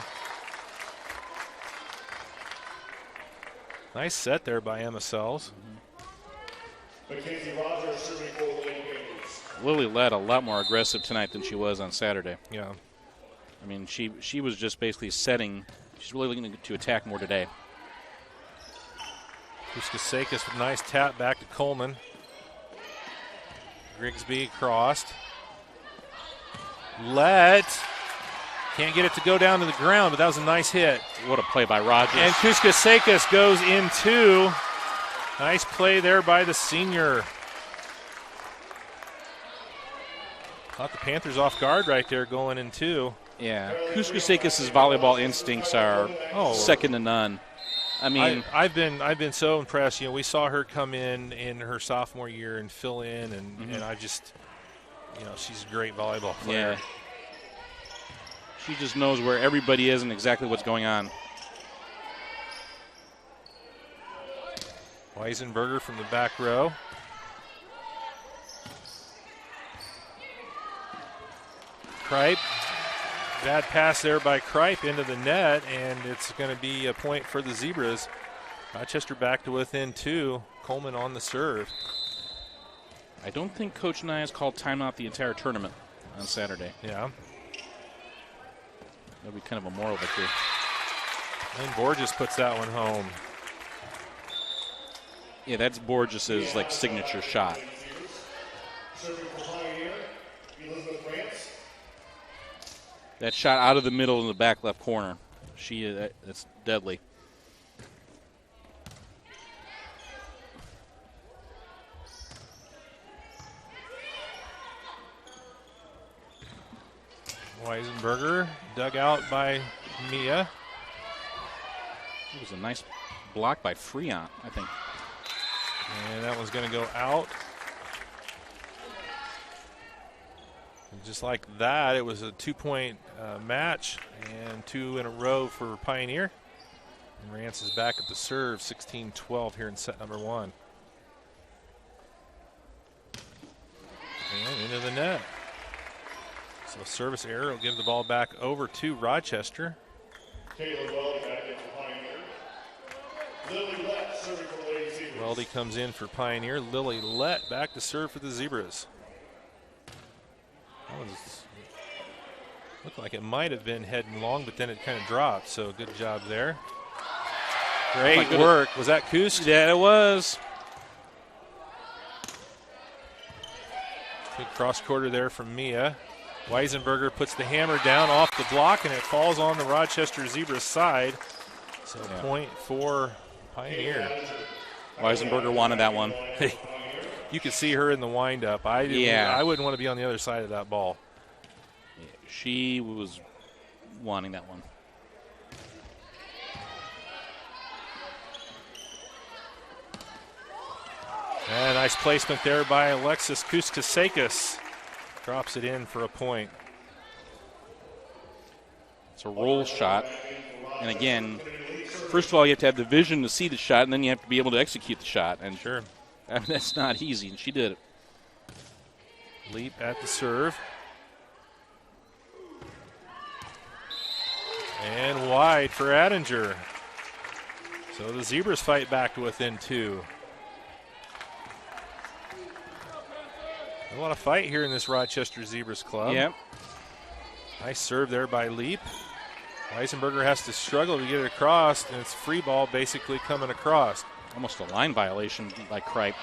Nice set there by Emma Sells. Mackenzie Rogers serving for the Ladies. Lily led a lot more aggressive tonight than she was on Saturday. Yeah. I mean, she was just basically setting. She's really looking to attack more today. Kuskasakis with a nice tap back to Coleman. Grigsby crossed. Can't get it to go down to the ground, but that was a nice hit. What a play by Rogers. And Kuskasakis goes in two. Nice play there by the senior. Caught the Panthers off guard right there going in two. Yeah, Kuskasakis' volleyball instincts are second to none. I mean, I've been so impressed. You know, we saw her come in her sophomore year and fill in, and I just, you know, she's a great volleyball player. Yeah. She just knows where everybody is and exactly what's going on. Weisenberger from the back row. Kripe. Bad pass there by Kripe into the net, and it's going to be a point for the Zebras. Rochester back to within two. Coleman on the serve. I don't think Coach Nye has called timeout the entire tournament on Saturday. Yeah. That'll be kind of a moral victory. And Borges puts that one home. Yeah, that's Borges' like signature shot. That shot out of the middle in the back left corner. That's deadly. Weisenberger dug out by Mia. It was a nice block by Freon, I think. And that one's going to go out. And just like that, it was a 2-point match and two in a row for Pioneer. And Rance is back at the serve, 16-12 here in set number one. And into the net. So service error will give the ball back over to Rochester. Taylor Weldy back in for Pioneer. Lily Lett serving for the Lady Zebras. Weldy comes in for Pioneer. Lily Lett back to serve for the Zebras. That was, looked like it might have been heading long, but then it kind of dropped. So good job there. Great work. Was that Kust? Yeah, it was. Good cross quarter there from Mia. Weisenberger puts the hammer down off the block, and it falls on the Rochester Zebras side. So point for Pioneer. Weisenberger wanted that one. You could see her in the windup. I wouldn't want to be on the other side of that ball. Yeah, she was wanting that one. And nice placement there by Alexis Kuskasakis. Drops it in for a point. It's a roll shot. And again, first of all, you have to have the vision to see the shot, and then you have to be able to execute the shot. And sure, I mean, that's not easy, and she did it. Leap at the serve. And wide for Attinger. So the Zebras fight back to within 2. A lot of fight here in this Rochester Zebras club. Yep. Nice serve there by Leap. Weisenberger has to struggle to get it across, and it's free ball basically coming across. Almost a line violation by Kripe.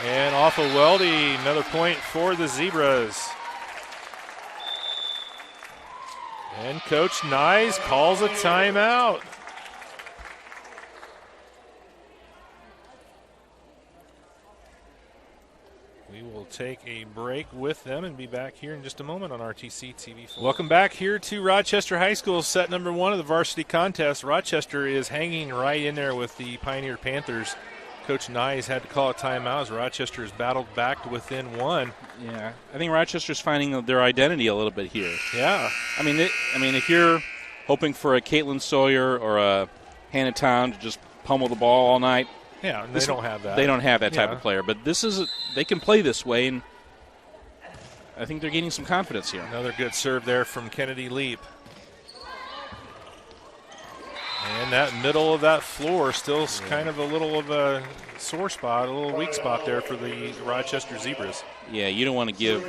And off of Weldy, another point for the Zebras. And Coach Nyes calls a timeout. We will take a break with them and be back here in just a moment on RTC TV4. Welcome back here to Rochester High School, set number 1 of the varsity contest. Rochester is hanging right in there with the Pioneer Panthers. Coach Nyes had to call a timeout as Rochester has battled back to within 1. Yeah, I think Rochester's finding their identity a little bit here. Yeah. I mean, if you're hoping for a Caitlin Sawyer or a Hannah Town to just pummel the ball all night, yeah, they don't have that. They don't have that type of player, but they can play this way, and I think they're gaining some confidence here. Another good serve there from Kennedy Leap. And that middle of that floor still kind of a little of a sore spot, a little weak spot there for the Rochester Zebras. Yeah, you don't want to give.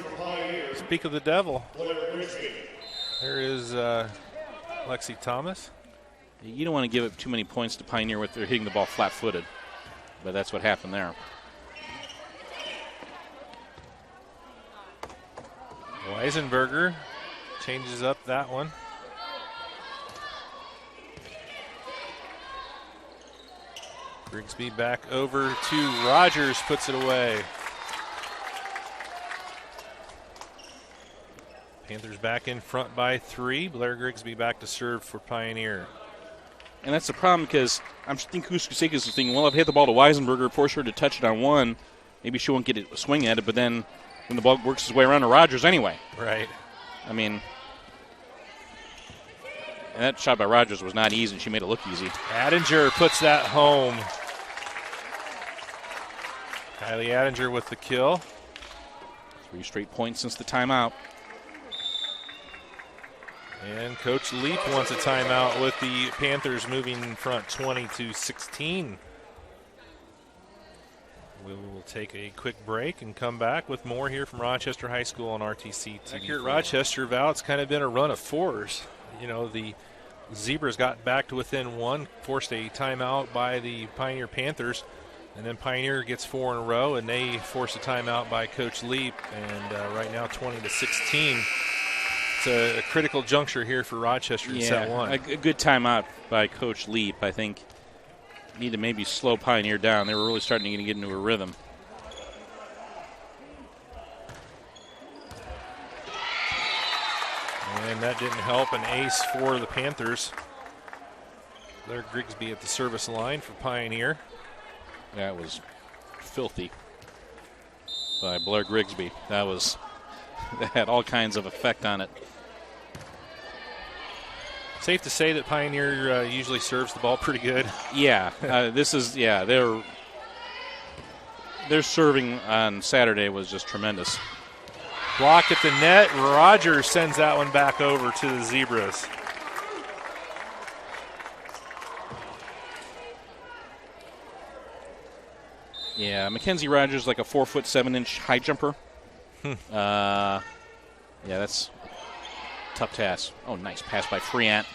Speak of the devil. There is Lexi Thomas. You don't want to give up too many points to Pioneer with their hitting the ball flat-footed, but that's what happened there. Weisenberger changes up that one. Grigsby back over to Rogers, puts it away. Panthers back in front by 3. Blair Grigsby back to serve for Pioneer. And that's the problem because I'm thinking Kuskasakis is thinking, well, I've hit the ball to Weisenberger, force her to touch it on one. Maybe she won't get a swing at it, but then when the ball works its way around to Rogers anyway. Right. I mean, and that shot by Rogers was not easy, and she made it look easy. Attinger puts that home. Kylie Attinger with the kill. 3 straight points since the timeout. And Coach Leap wants a timeout with the Panthers moving in front 20-16. We will take a quick break and come back with more here from Rochester High School on RTC TV. Back here at Rochester, Val, it's kind of been a run of 4s. You know, the Zebras got back to within 1, forced a timeout by the Pioneer Panthers, and then Pioneer gets 4 in a row, and they force a timeout by Coach Leap, and right now 20-16. It's a critical juncture here for Rochester in set 1. A good timeout by Coach Leap, I think. Need to maybe slow Pioneer down. They were really starting to get into a rhythm. And that didn't help. An ace for the Panthers. Blair Grigsby at the service line for Pioneer. That was filthy by Blair Grigsby. That had all kinds of effect on it. Safe to say that Pioneer usually serves the ball pretty good. Yeah, their serving on Saturday was just tremendous. Block at the net. Rogers sends that one back over to the Zebras. Yeah, Mackenzie Rogers like a 4'7" high jumper. Yeah, that's a tough task. Oh, nice pass by Friant.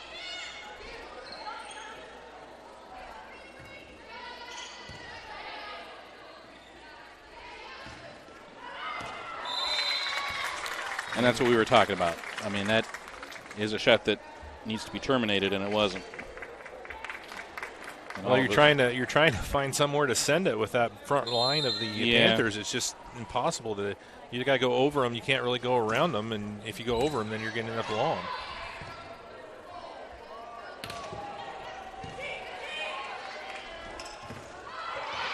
And that's what we were talking about. I mean, that is a shot that needs to be terminated, and it wasn't. And well, you're trying to find somewhere to send it with that front line of the Panthers. It's just impossible to. You got to go over them. You can't really go around them, and if you go over them, then you're getting up long.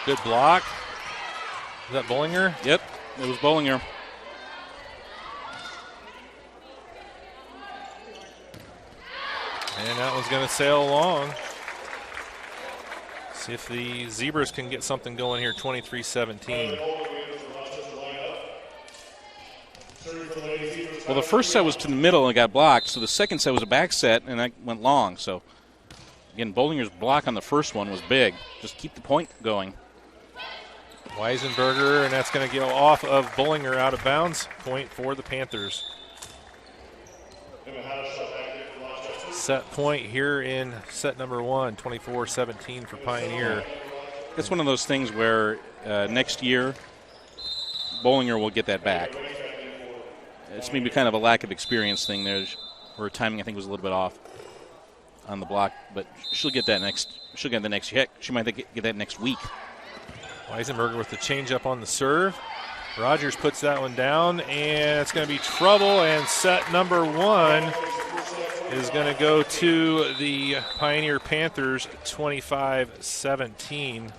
Good block. Is that Bollinger? Yep, it was Bollinger. And that one's going to sail along. See if the Zebras can get something going here, 23-17. Well, the first set was to the middle and got blocked, so the second set was a back set, and that went long. So, again, Bollinger's block on the first one was big. Just keep the point going. Weisenberger, and that's going to go off of Bollinger out of bounds. Point for the Panthers. Set point here in set number 1, 24-17 for Pioneer. It's one of those things where next year Bollinger will get that back. It's maybe kind of a lack of experience thing there. Her timing, I think, was a little bit off on the block, but she'll get that next. She'll get the next hit. She might get that next week. Weisenberger with the changeup on the serve. Rogers puts that one down, and it's going to be trouble. And set number 1 is going to go to the Pioneer Panthers, 25-17.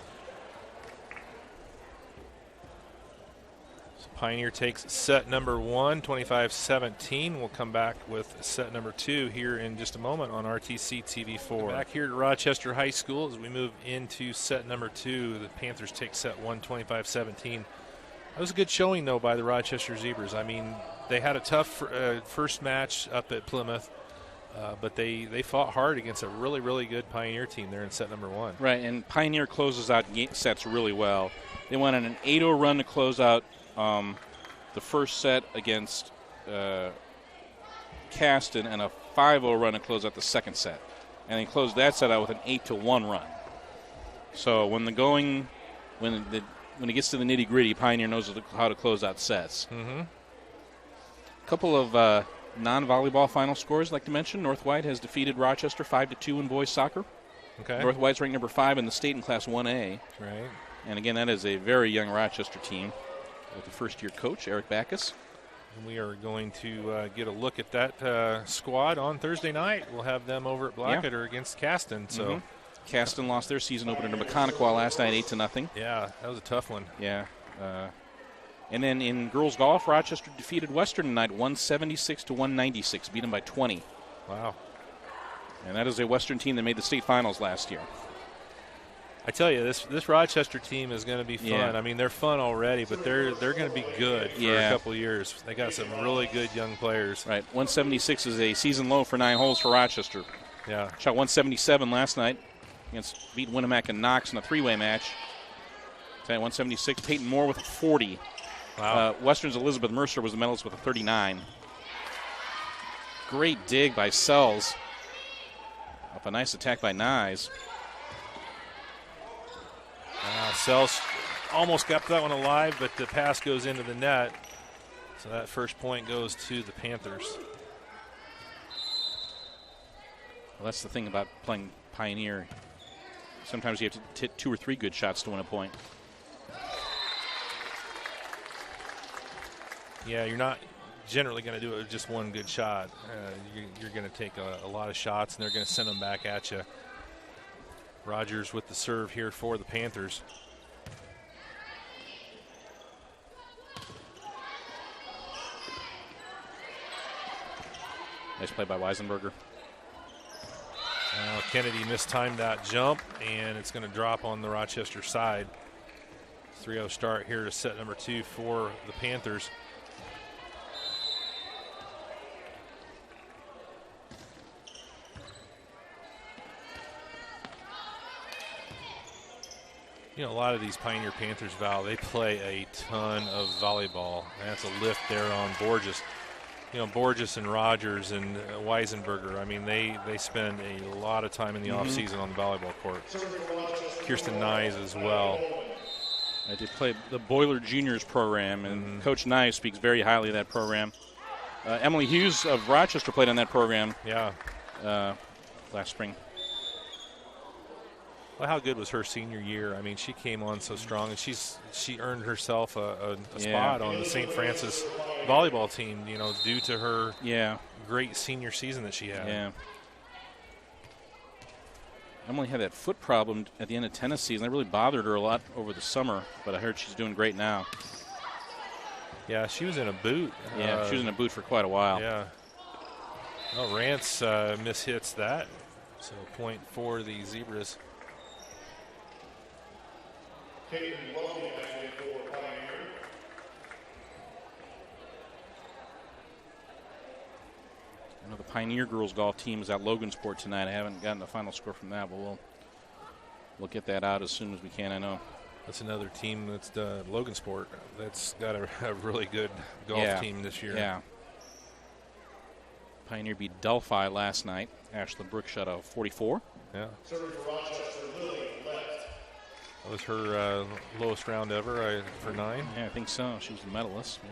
So Pioneer takes set number 1, 25-17. We'll come back with set number 2 here in just a moment on RTC TV4. Back here at Rochester High School as we move into set number 2. The Panthers take set 1, 25-17. That was a good showing, though, by the Rochester Zebras. I mean, they had a tough first match up at Plymouth. But they fought hard against a really, really good Pioneer team there in set number 1. Right, and Pioneer closes out sets really well. They went on an 8-0 run to close out the first set against Caston and a 5-0 run to close out the second set. And they closed that set out with an 8-1 run. So when it gets to the nitty-gritty, Pioneer knows how to close out sets. Mm-hmm. A couple of non-volleyball final scores, I'd like to mention. North White has defeated Rochester 5-2 in boys soccer. Okay. North White's ranked number 5 in the state in Class 1A. Right. And again, that is a very young Rochester team with the first-year coach, Eric Backus. And we are going to get a look at that squad on Thursday night. We'll have them over at Blackadder against Caston. So Caston lost their season opener to Mechaniqua last night, 8-0. Yeah, that was a tough one. Yeah. And then in girls golf, Rochester defeated Western tonight 176-196, beat them by 20. Wow. And that is a Western team that made the state finals last year. I tell you, this Rochester team is going to be fun. Yeah. I mean, they're fun already, but they're going to be good for a couple of years. They got some really good young players. Right. 176 is a season low for 9 holes for Rochester. Yeah. Shot 177 last night beat Winnemac and Knox in a 3-way match. Tonight 176. Peyton Moore with a 40. Wow. Western's Elizabeth Mercer was the medalist with a 39. Great dig by Sells. Up a nice attack by Nyes. Sells almost got that one alive, but the pass goes into the net. So that first point goes to the Panthers. Well, that's the thing about playing Pioneer. Sometimes you have to hit 2 or 3 good shots to win a point. Yeah, you're not generally going to do it with just one good shot. You're going to take a lot of shots, and they're going to send them back at you. Rogers with the serve here for the Panthers. Nice play by Weisenberger. Kennedy mistimed that jump, and it's going to drop on the Rochester side. 3-0 start here to set number 2 for the Panthers. You know, a lot of these Pioneer Panthers, Val, they play a ton of volleyball. And that's a lift there on Borges. You know, Borges and Rogers and Weisenberger, I mean, they spend a lot of time in the offseason on the volleyball court. Kirsten Nyes as well. I did play the Boiler Juniors program, and Coach Nyes speaks very highly of that program. Emily Hughes of Rochester played on that program last spring. Well, how good was her senior year? I mean, she came on so strong, and she earned herself a spot on the St. Francis volleyball team, you know, due to her great senior season that she had. Yeah. Emily had that foot problem at the end of tennis season. That really bothered her a lot over the summer, but I heard she's doing great now. Yeah, she was in a boot. Yeah, she was in a boot for quite a while. Yeah. Oh, Rance mishits that. So point for the Zebras. I know the Pioneer girls golf team is at Logansport tonight. I haven't gotten the final score from that, but we'll get that out as soon as we can, I know. That's another team that's Logansport. That's got a really good golf team this year. Yeah. Pioneer beat Delphi last night. Ashlyn Brooks shot a 44. Yeah. That was her lowest round ever for 9. Yeah, I think so. She was the medalist. Yeah.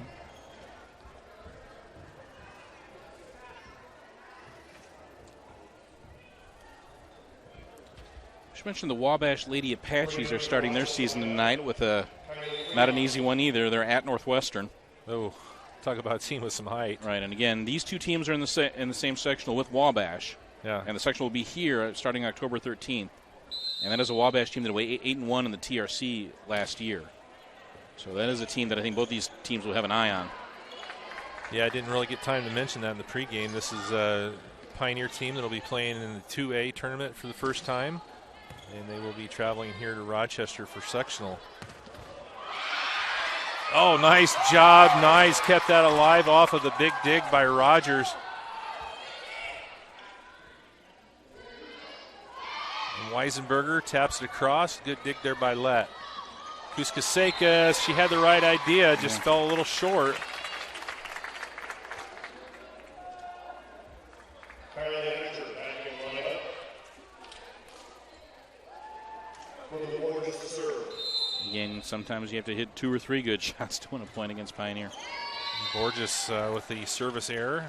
She mentioned the Wabash Lady Apaches are starting their season tonight with not an easy one either. They're at Northwestern. Oh, talk about a team with some height. Right, and again, these two teams are in the same sectional with Wabash. Yeah. And the sectional will be here starting October 13th. And that is a Wabash team that went 8-1 in the TRC last year. So that is a team that I think both these teams will have an eye on. Yeah, I didn't really get time to mention that in the pregame. This is a Pioneer team that will be playing in the 2A tournament for the first time. And they will be traveling here to Rochester for sectional. Oh, nice job. Nice. Kept that alive off of the big dig by Rogers. And Weisenberger taps it across. Good dig there by Lett. Kuskasekas, she had the right idea, just fell a little short. Again, sometimes you have to hit 2 or 3 good shots to win a point against Pioneer. Borges with the service error.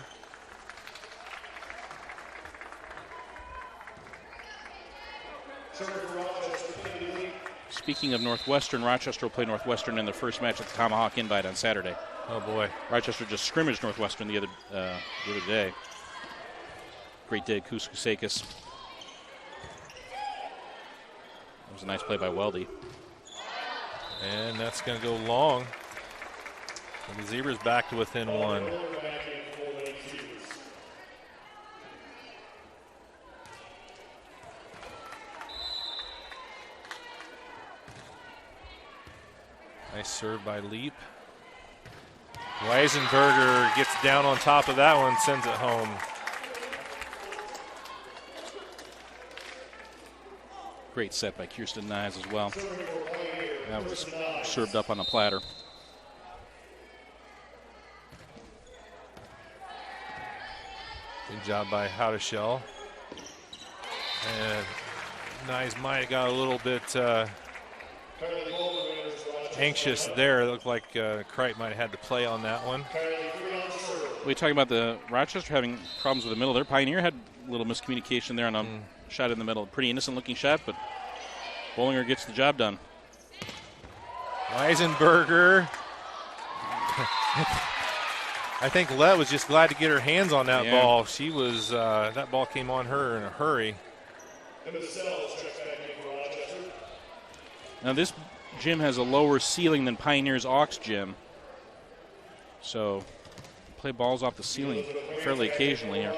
Speaking of Northwestern, Rochester will play Northwestern in their first match at the Tomahawk Invite on Saturday. Oh boy! Rochester just scrimmaged Northwestern the other day. Great day, Kuskasekas. That was a nice play by Weldy. And that's going to go long. And the Zebras back to within 1. Nice serve by Leap. Weisenberger gets down on top of that one, sends it home. Great set by Kirsten Nyes as well. That was served up on a platter. Good job by Howdeshell. And Nyes might have got a little bit anxious there. It looked like Kreit might have had to play on that one. We talking about the Rochester having problems with the middle there. Pioneer had a little miscommunication there on a shot in the middle. Pretty innocent looking shot, but Bollinger gets the job done. Weisenberger. I think Lett was just glad to get her hands on that ball. She was, that ball came on her in a hurry. Now this gym has a lower ceiling than Pioneer's Aux gym. So play balls off the ceiling fairly occasionally here.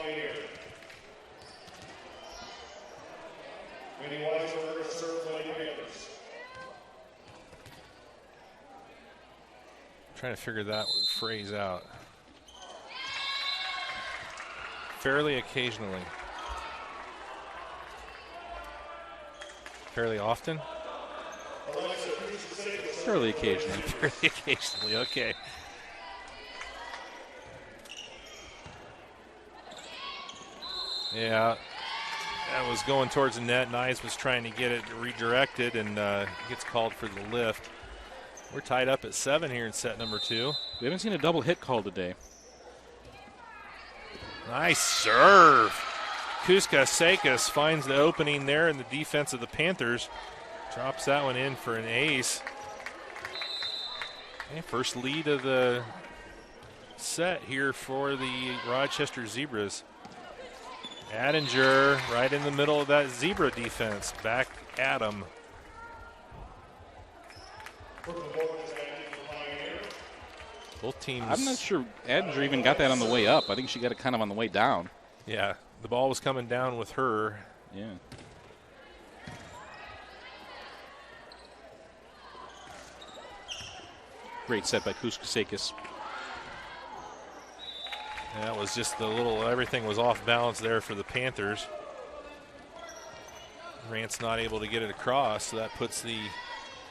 Trying to figure that phrase out. Fairly occasionally. Fairly often? Fairly occasionally. Fairly occasionally, okay. Yeah, that was going towards the net. Nyes was trying to get it redirected and gets called for the lift. We're tied up at 7 here in set number 2. We haven't seen a double hit call today. Nice serve. Kuskasekas finds the opening there in the defense of the Panthers. Drops that one in for an ace. Okay, first lead of the set here for the Rochester Zebras. Attinger right in the middle of that Zebra defense. Back at him. Both teams. I'm not sure Attinger even got that on the way up. I think she got it kind of on the way down. Yeah, the ball was coming down with her. Yeah. Great set by Kuskasekas. That was just the little, everything was off balance there for the Panthers. Rant's not able to get it across, so that puts the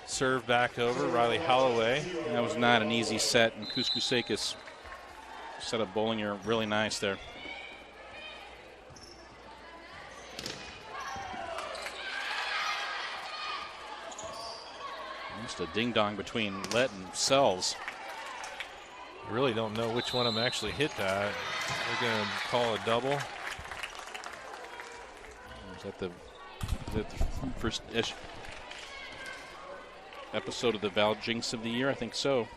serve back over. Riley Holloway. That was not an easy set, and Kuskasekas set up bowling her really nice there. Just a ding-dong between Lett and Sells. I really don't know which one of them actually hit that. They're going to call a double. Is that the first episode of the Val Jinx of the year? I think so.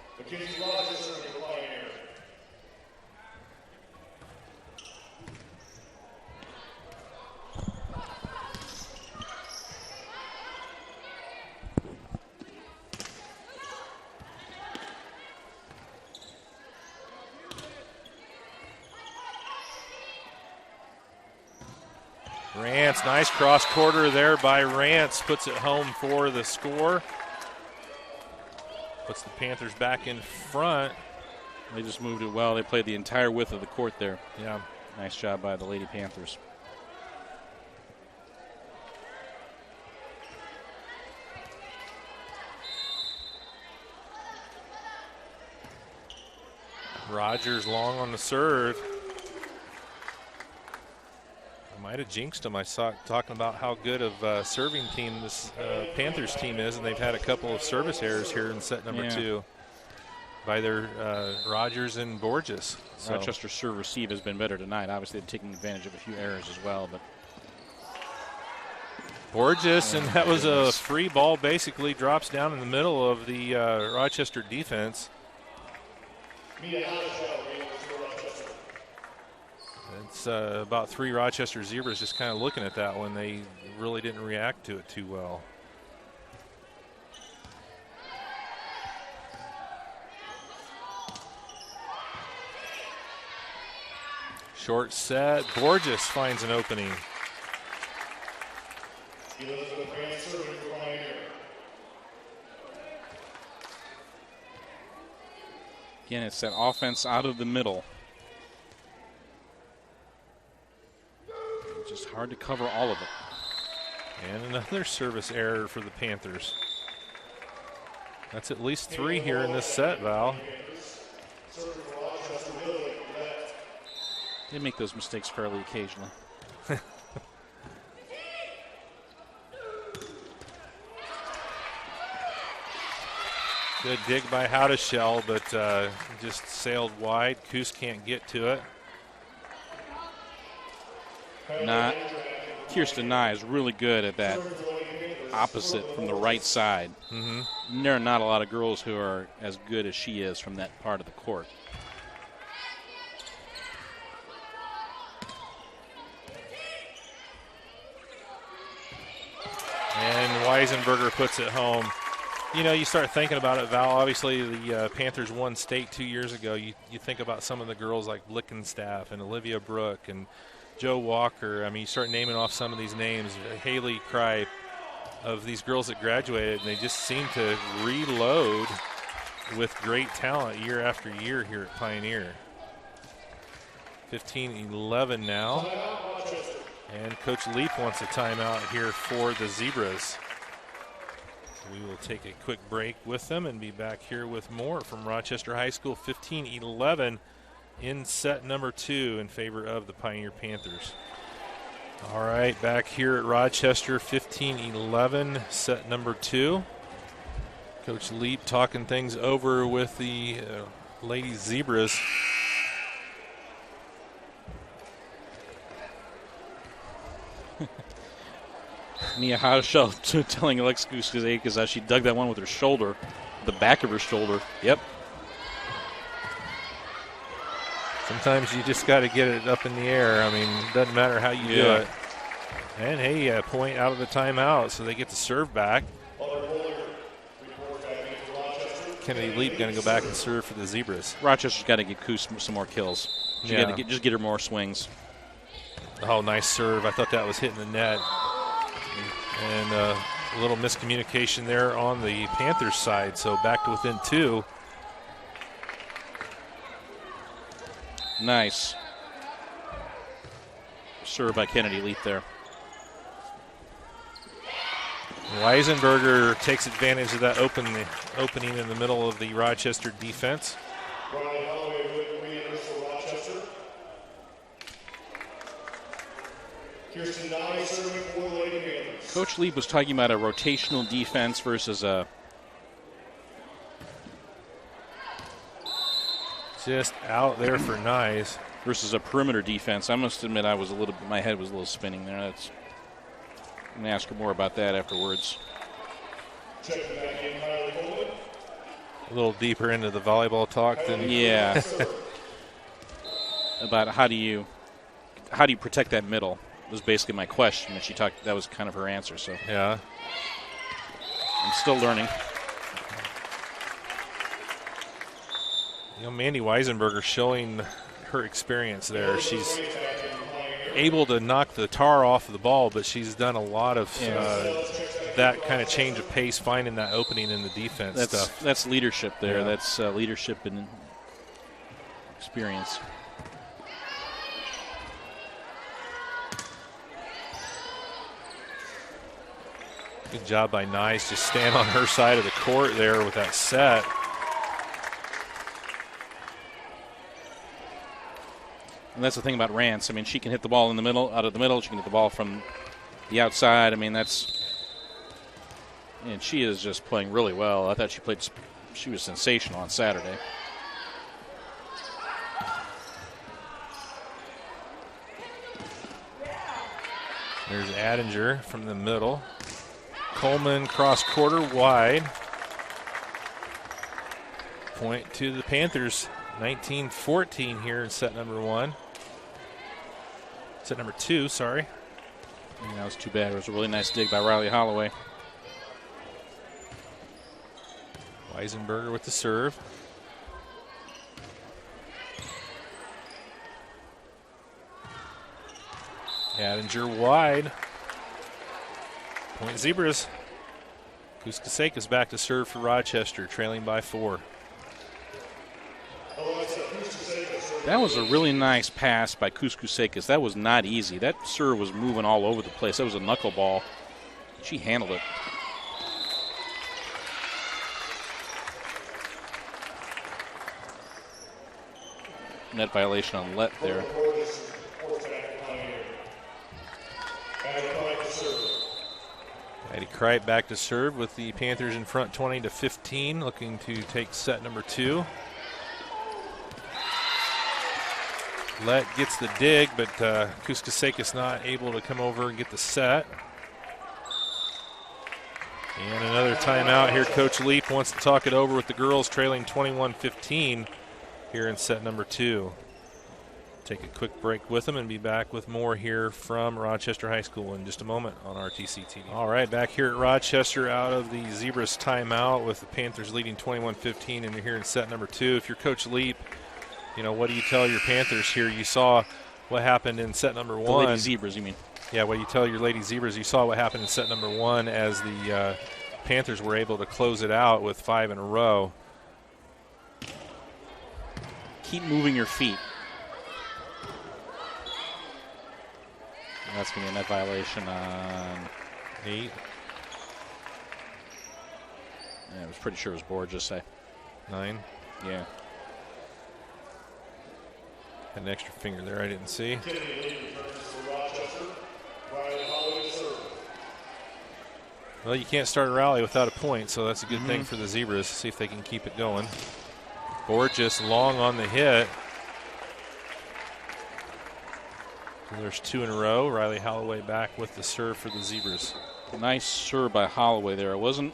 Rance, nice cross quarter there by Rance. Puts it home for the score. Puts the Panthers back in front. They just moved it well. They played the entire width of the court there. Yeah. Nice job by the Lady Panthers. Rogers long on the serve. I might have jinxed him. I saw talking about how good of a serving team this Panthers team is, and they've had a couple of service errors here in set number 2 by their Rogers and Borges. So. Rochester serve receive has been better tonight. Obviously, they're taking advantage of a few errors as well, but Borges, and that was a free ball, basically drops down in the middle of the Rochester defense. It's about 3 Rochester Zebras just kind of looking at that one. They really didn't react to it too well. Short set. Borges finds an opening. again, it's that offense out of the middle. It's just hard to cover all of it. And another service error for the Panthers. That's at least 3 here in this set, Val. They make those mistakes fairly occasionally. Good dig by Howdeshell, but just sailed wide. Coos can't get to it. Kirsten Nye is really good at that opposite from the right side. Mm-hmm. There are not a lot of girls who are as good as she is from that part of the court. And Weisenberger puts it home. You know, you start thinking about it, Val. Obviously, the Panthers won state 2 years ago. You think about some of the girls like Blickenstaff and Olivia Brooke and Joe Walker. I mean, you start naming off some of these names. Haley Kripe, of these girls that graduated, and they just seem to reload with great talent year after year here at Pioneer. 15-11 now. And Coach Leap wants a timeout here for the Zebras. We will take a quick break with them and be back here with more from Rochester High School. 15-11 in set number 2 in favor of the Pioneer Panthers. All right, back here at Rochester, 15-11, set number 2. Coach Leap talking things over with the Lady Zebras. Mia Haushow telling Alex Kuskazakis as she dug that one with her shoulder, the back of her shoulder. Yep. Sometimes you just got to get it up in the air. I mean, it doesn't matter how you do it. And, hey, a point out of the timeout, so they get to serve back. Kennedy Leap going to go back and serve for the Zebras. Rochester's got to get Coos some more kills. She got to just get her more swings. Oh, nice serve. I thought that was hitting the net. And a little miscommunication there on the Panthers side, so back to within 2. Nice serve by Kennedy Leap there. Weisenberger takes advantage of that opening in the middle of the Rochester defense. Coach Leap was talking about a rotational defense versus a just out there for Nyes versus a perimeter defense. I must admit, my head was a little spinning there. I'm going to ask her more about that afterwards. A little deeper into the volleyball talk than about how do you protect that middle was basically my question, and that was kind of her answer. So yeah, I'm still learning. You know, Mandy Weisenberger showing her experience there. She's able to knock the tar off of the ball, but she's done a lot of that kind of change of pace, finding that opening in the defense stuff. That's leadership there. Yeah. That's leadership and experience. Good job by Nyes. Just stand on her side of the court there with that set. And that's the thing about Rance. I mean, she can hit the ball in the middle, out of the middle. She can hit the ball from the outside. I mean, and she is just playing really well. I thought she was sensational on Saturday. There's Adinger from the middle. Coleman cross quarter wide. Point to the Panthers. 19-14 here in set number 1. Set number 2, sorry. And that was too bad. It was a really nice dig by Riley Holloway. Weisenberger with the serve. Adinger wide. Point Zebras. Kuskasakis back to serve for Rochester, trailing by 4. That was a really nice pass by Kuskasakis. That was not easy. That serve was moving all over the place. That was a knuckleball. She handled it. Net violation on Lett there. Eddie Kripe back to serve with the Panthers in front 20-15, looking to take set number 2. Lett gets the dig, but Kuskasakis not able to come over and get the set. And another timeout here. Coach Leap wants to talk it over with the girls, trailing 21-15 here in set number 2. Take a quick break with them and be back with more here from Rochester High School in just a moment on RTC TV. All right, back here at Rochester out of the Zebras timeout with the Panthers leading 21-15, and you're here in set number 2. If you're Coach Leap, you know, what do you tell your Panthers here? You saw what happened in set number 1. The Lady Zebras, you mean? Yeah, what do you tell your Lady Zebras? You saw what happened in set number 1 as the Panthers were able to close it out with 5 in a row. Keep moving your feet. That's going to be a net violation on 8. Yeah, I was pretty sure it was Borges. 9. Yeah. Had an extra finger there I didn't see. Kennedy returns for Rochester. Riley Holloway to serve. Well, you can't start a rally without a point, so that's a good thing for the Zebras. See if they can keep it going. Borges long on the hit. And there's 2 in a row. Riley Holloway back with the serve for the Zebras. Nice serve by Holloway there. It wasn't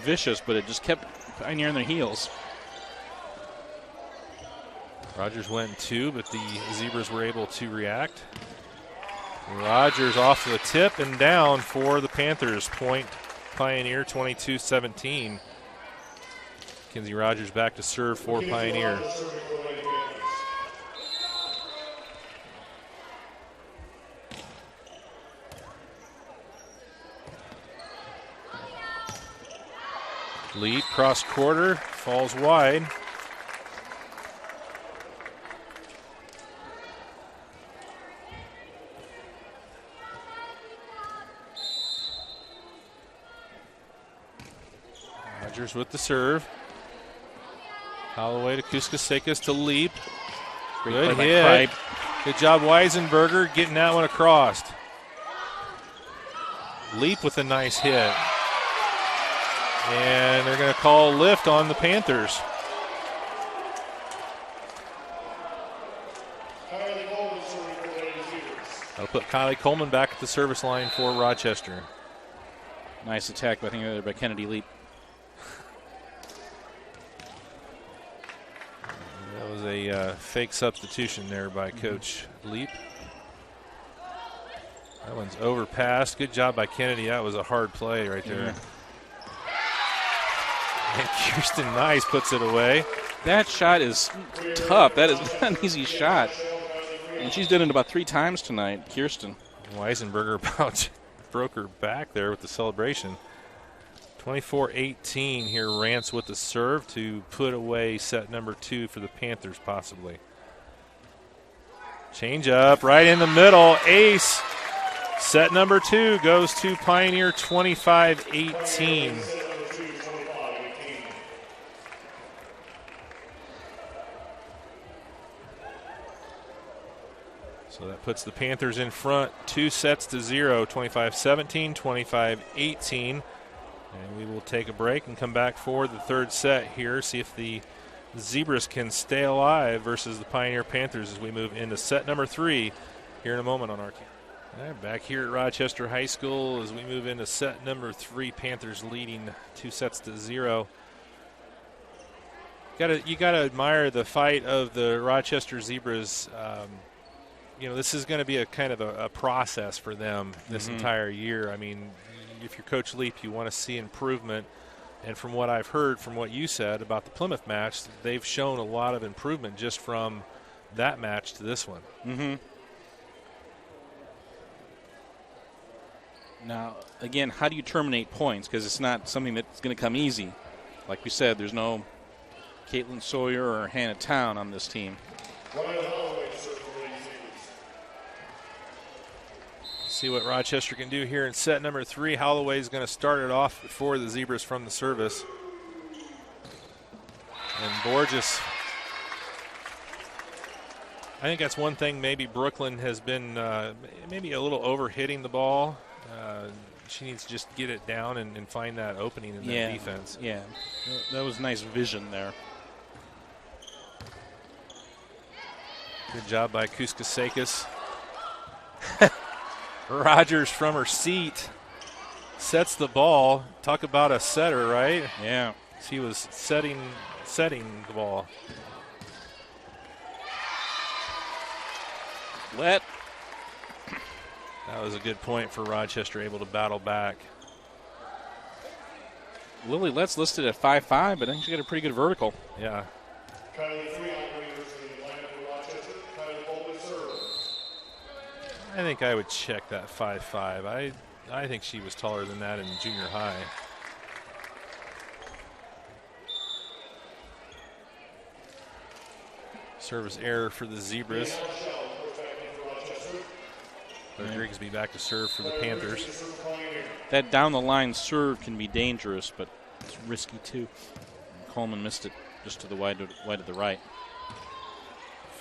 vicious, but it just kept Pioneer on their heels. Rogers went 2, but the Zebras were able to react. Rogers off the tip and down for the Panthers. Point Pioneer 22-17. Kenzie Rogers back to serve for Pioneer. Lead cross quarter, falls wide. Rogers with the serve. Holloway to Kuskasekas to Leap. Good hit. Good job, Weisenberger, getting that one across. Leap with a nice hit. And they're going to call lift on the Panthers. That'll put Kylie Coleman back at the service line for Rochester. Nice attack, I think, there by Kennedy Leap. That was a fake substitution there by Coach Leap. That one's overpassed. Good job by Kennedy. That was a hard play right there. And Kirsten Nice puts it away. That shot is tough. That is not an easy shot. And she's done it about 3 times tonight, Kirsten. Weisenberger about broke her back there with the celebration. 24-18 here, Rance with the serve to put away set number 2 for the Panthers possibly. Change up right in the middle, ace. Set number 2 goes to Pioneer 25-18. So that puts the Panthers in front 2-0, 25-17, 25-18. And we will take a break and come back for the third set here, see if the Zebras can stay alive versus the Pioneer Panthers as we move into set number 3 here in a moment on our team. Back here at Rochester High School as we move into set number 3, Panthers leading 2-0. You gotta admire the fight of the Rochester Zebras. You know, this is going to be a kind of a process for them this entire year. I mean, if you're Coach Leap, you want to see improvement. And from what I've heard from what you said about the Plymouth match, they've shown a lot of improvement just from that match to this one. Now, again, how do you terminate points? Because it's not something that's going to come easy. Like we said, there's no Caitlin Sawyer or Hannah Town on this team. See what Rochester can do here in set number 3. Holloway's going to start it off for the Zebras from the service. And Borges, I think that's one thing maybe Brooklyn has been maybe a little over-hitting the ball. She needs to just get it down and find that opening in that defense. Yeah, that was nice vision there. Good job by Kuskasekas. Rogers from her seat sets the ball. Talk about a setter, right? Yeah. She was setting the ball. That was a good point for Rochester, able to battle back. Lily Let's listed at 5'5", but I think she got a pretty good vertical. Yeah. I think I would check that 5'5". I think she was taller than that in junior high. Service error for the Zebras. But Grigsby back to serve for the Panthers. That down the line serve can be dangerous, but it's risky too. Coleman missed it just to the wide of the right.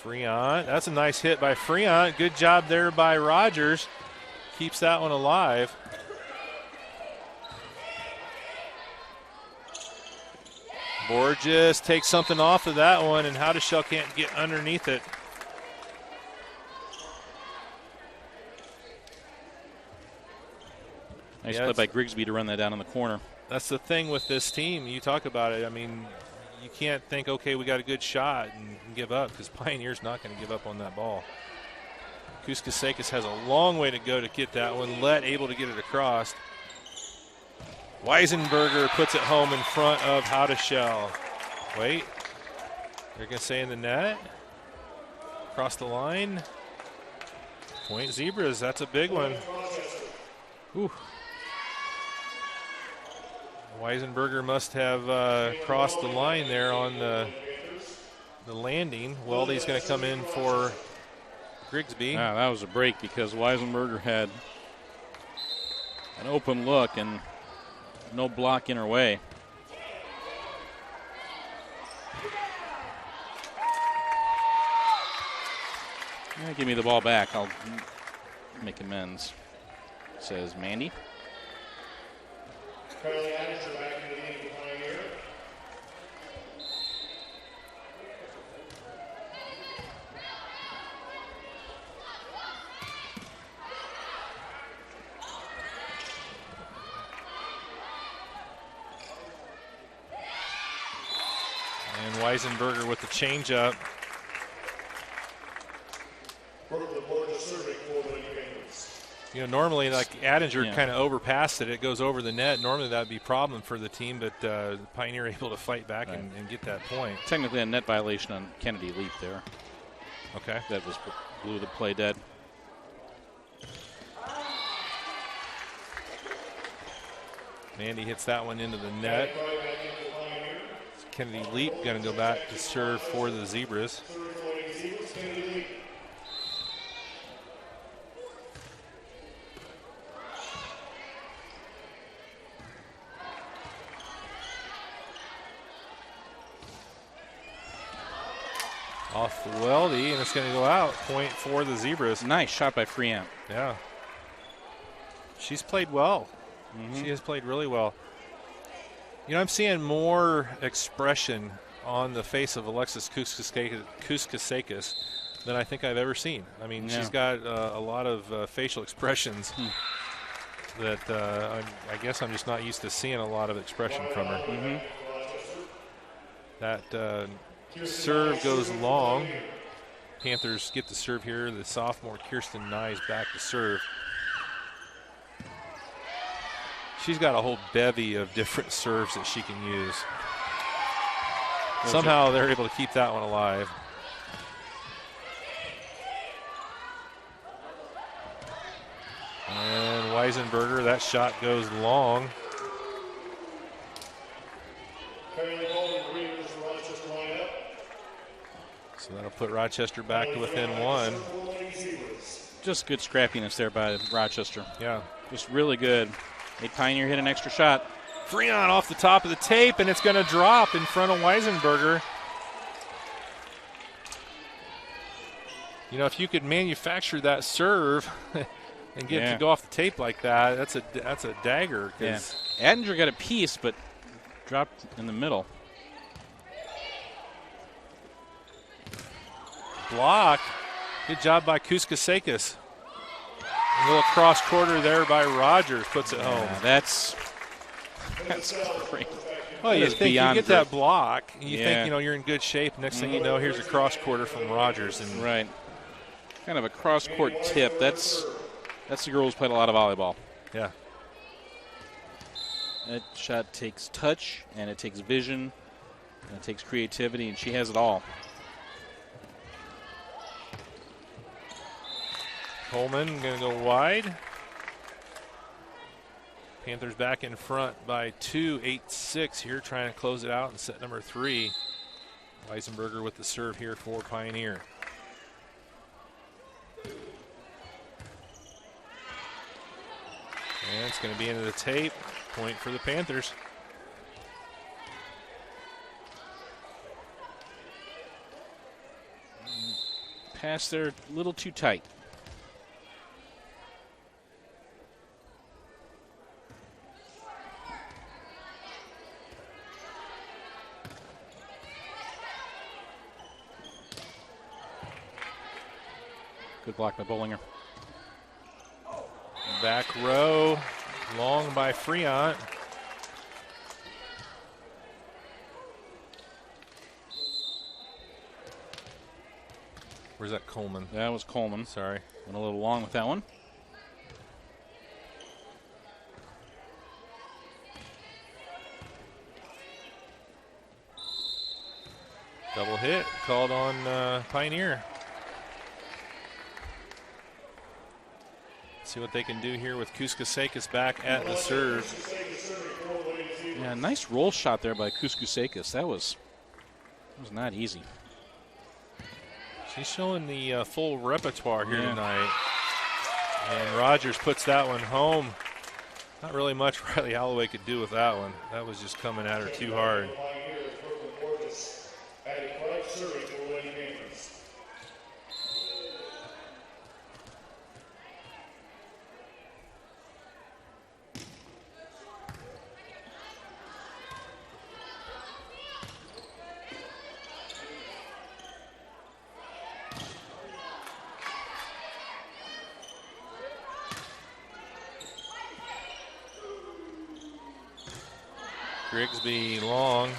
Freon, that's a nice hit by Freon. Good job there by Rogers. Keeps that one alive. Borges takes something off of that one, and Howdeshell can't get underneath it. Nice play by Grigsby to run that down in the corner. That's the thing with this team. You talk about it. I mean, you can't think, okay, we got a good shot and give up, because Pioneer's not going to give up on that ball. Kuskasakis has a long way to go to get that one. Lett able to get it across. Weisenberger puts it home in front of Howdeshell. Wait. They're going to say in the net. Across the line. Point Zebras. That's a big one. Ooh. Weisenberger must have crossed the line there on the landing. Weldy's going to come in for Grigsby. Yeah, that was a break because Weisenberger had an open look and no block in her way. Yeah, give me the ball back. I'll make amends, says Mandy. Carly Adams back into the game for Pioneer. And Weisenberger with the changeup. You know, normally, like Adinger kind of overpassed it. It goes over the net. Normally, that would be a problem for the team, but Pioneer able to fight back and get that point. Technically a net violation on Kennedy Leap there. Okay. That was blew the play dead. Mandy hits that one into the net. Kennedy Leap going to go back to serve for the Zebras. Off the Weldy, and it's going to go out. Point for the Zebras. Nice shot by Freant. Yeah. She's played well. She has played really well. You know, I'm seeing more expression on the face of Alexis Kuskasakis than I think I've ever seen. I mean, she's got a lot of facial expressions that I guess I'm just not used to seeing a lot of expression from her. That serve goes long. Panthers get the serve here. The sophomore Kirsten Nye back to serve. She's got a whole bevy of different serves that she can use. Somehow they're able to keep that one alive. And Weisenberger, that shot goes long. So that'll put Rochester back to within one. Just good scrappiness there by Rochester. Yeah. Just really good. Made Pioneer hit an extra shot. Freon off the top of the tape, and it's going to drop in front of Weisenberger. You know, if you could manufacture that serve and get it to go off the tape like that, that's a dagger. Yeah. Adinger got a piece, but dropped in the middle. Block. Good job by Kuskasakis. A little cross quarter there by Rogers puts it home. That's great. Well, you think you get that block, and you think, Yeah. you know, you're in good shape. Next thing you know, here's a cross quarter from Rogers. And Right. Kind of a cross-court tip. That's the girl who's played a lot of volleyball. Yeah. That shot takes touch, and it takes vision, and it takes creativity, and she has it all. Coleman going to go wide. Panthers back in front by 2, 8-6 here, trying to close it out in set number 3. Weisenberger with the serve here for Pioneer. And it's going to be into the tape. Point for the Panthers. Pass there a little too tight. Good block by Bollinger. Back row, long by Friant. Where's that Coleman? That was Coleman. Sorry. Went a little long with that one. Double hit called on Pioneer. See what they can do here with Kuskasekis back at the serve. Yeah, nice roll shot there by Kuskasekis. That was not easy. She's showing the full repertoire here tonight. And Rogers puts that one home. Not really much Riley Holloway could do with that one. That was just coming at her too hard. Grigsby long.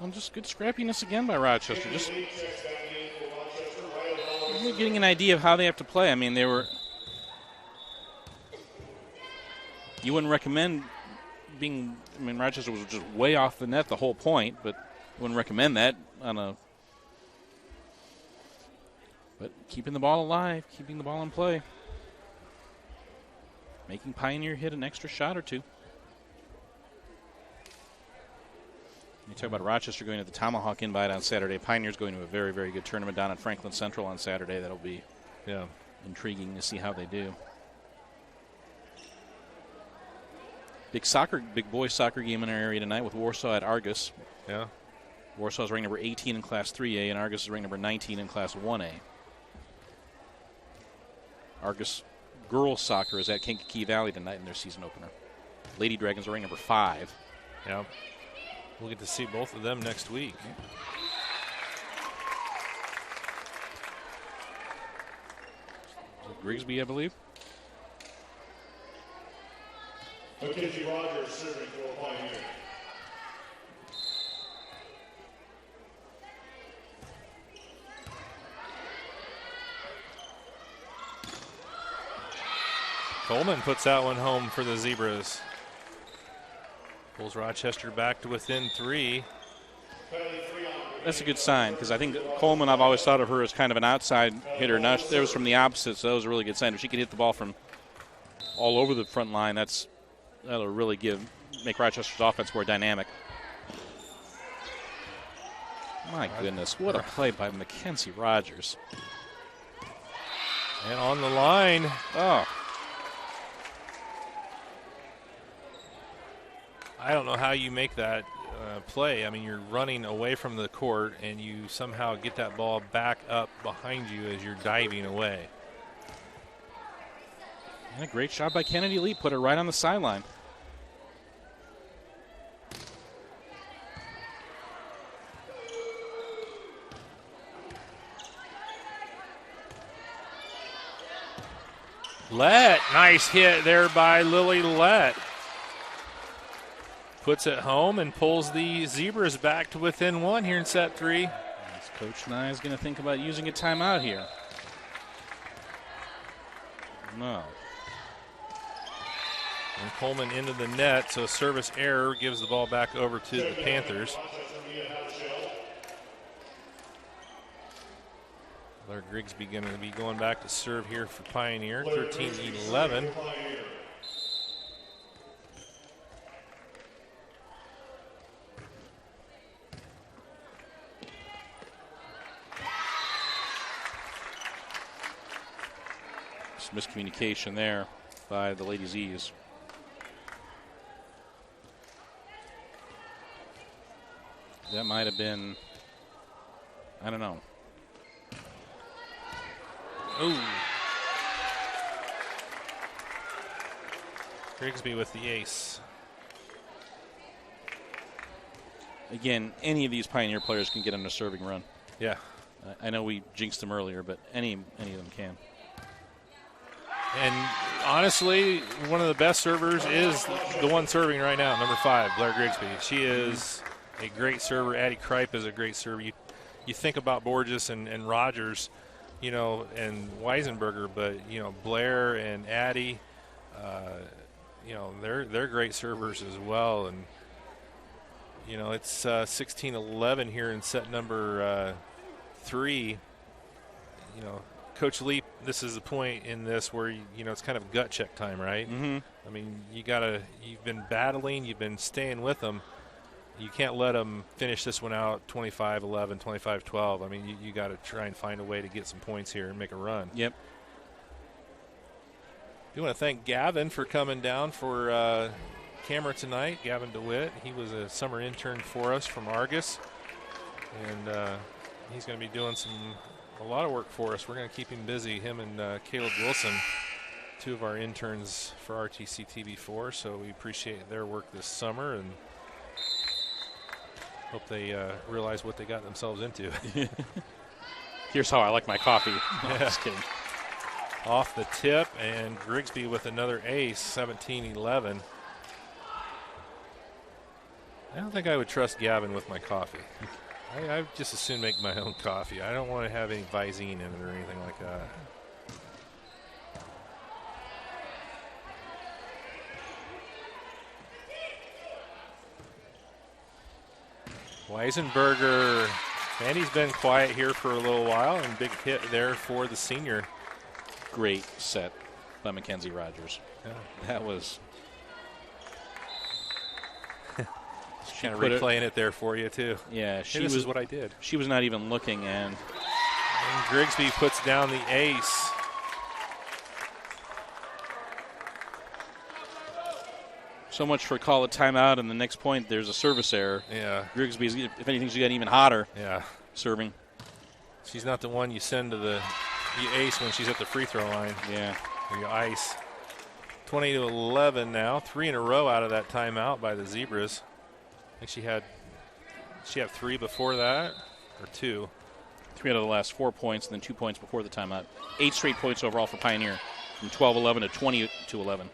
Well, just good scrappiness again by Rochester. Just really getting an idea of how they have to play. I mean, they were. You wouldn't recommend being. I mean, Rochester was just way off the net the whole point, but you wouldn't recommend that on a. But keeping the ball alive, keeping the ball in play. Making Pioneer hit an extra shot or two. You talk about Rochester going to the Tomahawk Invite on Saturday. Pioneer's going to a very, very good tournament down at Franklin Central on Saturday. That'll be intriguing to see how they do. Big boys soccer game in our area tonight with Warsaw at Argus. Yeah. Warsaw's ranked number 18 in Class 3A, and Argus is ranked number 19 in Class 1A. Argus girls soccer is at Kankakee Valley tonight in their season opener. Lady Dragons are ranked number 5. Yeah. We'll get to see both of them next week. Grigsby, I believe. Mackenzie Rogers serving for Pioneer. Coleman puts that one home for the Zebras. Pulls Rochester back to within 3. That's a good sign because I think Coleman, I've always thought of her as kind of an outside hitter. Now there was from the opposite, so that was a really good sign. If she could hit the ball from all over the front line, that'll really make Rochester's offense more dynamic. My goodness, what a play by Mackenzie Rogers. And on the line. Oh. I don't know how you make that play. I mean, you're running away from the court, and you somehow get that ball back up behind you as you're diving away. And a great shot by Kennedy Lee. Put it right on the sideline. Lett, nice hit there by Lily Lett. Puts it home and pulls the Zebras back to within 1 here in set 3. Coach Nye is going to think about using a timeout here. No. And Coleman into the net, so a service error gives the ball back over to the Panthers. Blair Grigsby going to be going back to serve here for Pioneer, 13-11. miscommunication there by the Ladies' E's. That might have been, I don't know. Ooh. Grigsby with the ace. Again, any of these Pioneer players can get on a serving run. Yeah. I know we jinxed them earlier, but any of them can. And honestly, one of the best servers is the one serving right now, number 5, Blair Grigsby. She is a great server. Addie Kripe is a great server. You think about Borges and Rogers, you know, and Weisenberger, but, you know, Blair and Addie, you know, they're great servers as well. And, you know, it's 16-11 here in set number 3. You know, Coach Leap, this is the point in this where, you know, it's kind of gut check time, right? Mm-hmm. I mean, you've been battling, you've been staying with them. You can't let them finish this one out 25-11, 25-12. I mean, you got to try and find a way to get some points here and make a run. Yep. We want to thank Gavin for coming down for camera tonight. Gavin DeWitt, he was a summer intern for us from Argus, and he's going to be doing a lot of work for us. We're going to keep him busy, him and Caleb Wilson, 2 of our interns for RTC TV4, so we appreciate their work this summer and hope they realize what they got themselves into. Here's how I like my coffee. Yeah. Just kidding. Off the tip, and Grigsby with another ace, 17-11. I don't think I would trust Gavin with my coffee. I just as soon make my own coffee. I don't want to have any Visine in it or anything like that. Weisenberger, and he's been quiet here for a little while, and big hit there for the senior. Great set by Mackenzie Rogers. Yeah. That was. Kind of replaying it there for you, too. Yeah, this is what I did. She was not even looking, and Grigsby puts down the ace. so much for call a timeout, and the next point there's a service error. Yeah. Grigsby's, if anything, she got even hotter. Yeah. Serving. She's not the one you send to the ace when she's at the free throw line. Yeah. Or you ice. 20-11 now. 3 in a row out of that timeout by the Zebras. I think she had 3 before that, or 2. 3 out of the last 4 points, and then 2 points before the timeout. 8 straight points overall for Pioneer, from 12-11 to 20-11.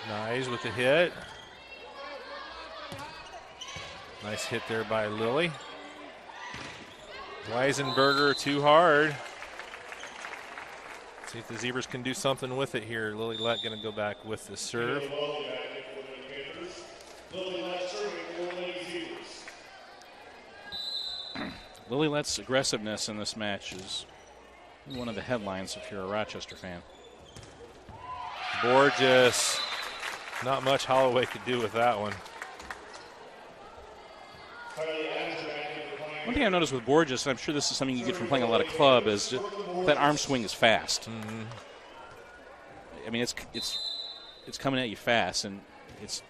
Nice with the hit. Nice hit there by Lily. Weisenberger too hard. See if the Zebras can do something with it here. Lily Lett going to go back with the serve. Lily Lett's aggressiveness in this match is one of the headlines if you're a Rochester fan. Borges, not much Holloway could do with that one. One thing I noticed with Borges, and I'm sure this is something you get from playing a lot of club, is just that arm swing is fast. Mm-hmm. I mean, it's coming at you fast, and it's.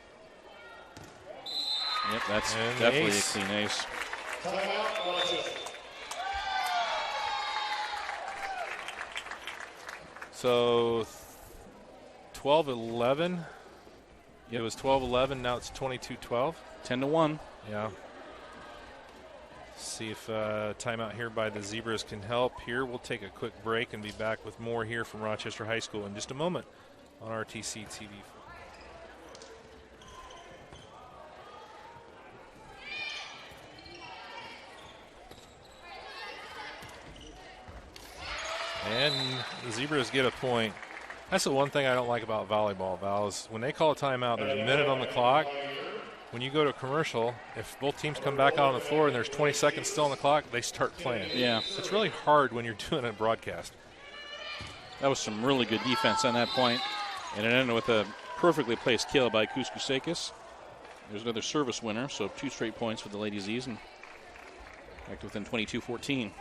Yep, that's and definitely ace. a clean ace. So 12-11. It was 12-11. Now it's 22-12. 10-1. Yeah. See if timeout here by the Zebras can help here. We'll take a quick break and be back with more here from Rochester High School in just a moment on RTC TV. And the Zebras get a point. That's the one thing I don't like about volleyball, Val, is when they call a timeout, there's a minute on the clock. When you go to a commercial, if both teams come back out on the floor and there's 20 seconds still on the clock, they start playing. Yeah. It's really hard when you're doing a broadcast. That was some really good defense on that point, and it ended with a perfectly placed kill by Kuskusekis. There's another service winner, so 2 straight points for the Ladies' E's, and back to within 22-14.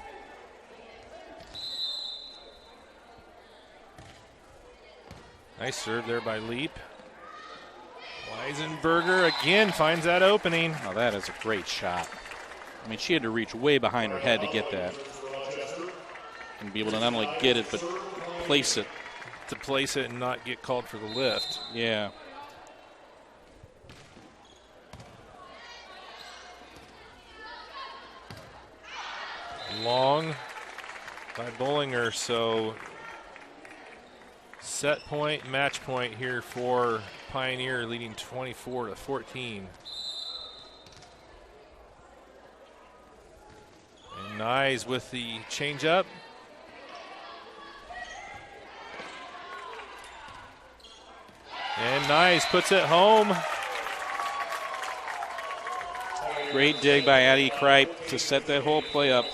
Nice serve there by Leap. Weisenberger again finds that opening. Oh, that is a great shot. I mean, she had to reach way behind her head to get that. And be able to not only get it, but place it. To place it and not get called for the lift. Yeah. Long by Bollinger, so set point, match point here for Pioneer, leading 24-14. And Nyes with the changeup. And Nyes puts it home. Great dig by Addie Kripe to set that whole play up.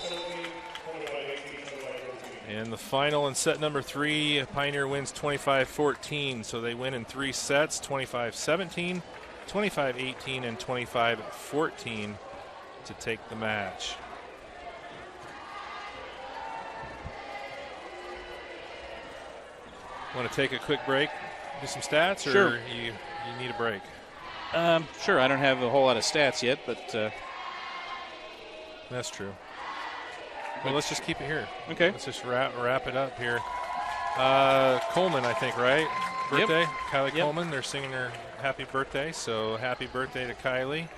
And the final in set number 3, Pioneer wins 25-14. So they win in 3 sets, 25-17, 25-18, and 25-14 to take the match. Want to take a quick break, do some stats, or Sure. you need a break? Sure, I don't have a whole lot of stats yet, but That's true. Well, let's just keep it here. okay. Let's just wrap it up here. Coleman, I think, right? Birthday? Yep. Kylie Yep. Coleman. They're singing her happy birthday, so happy birthday to Kylie.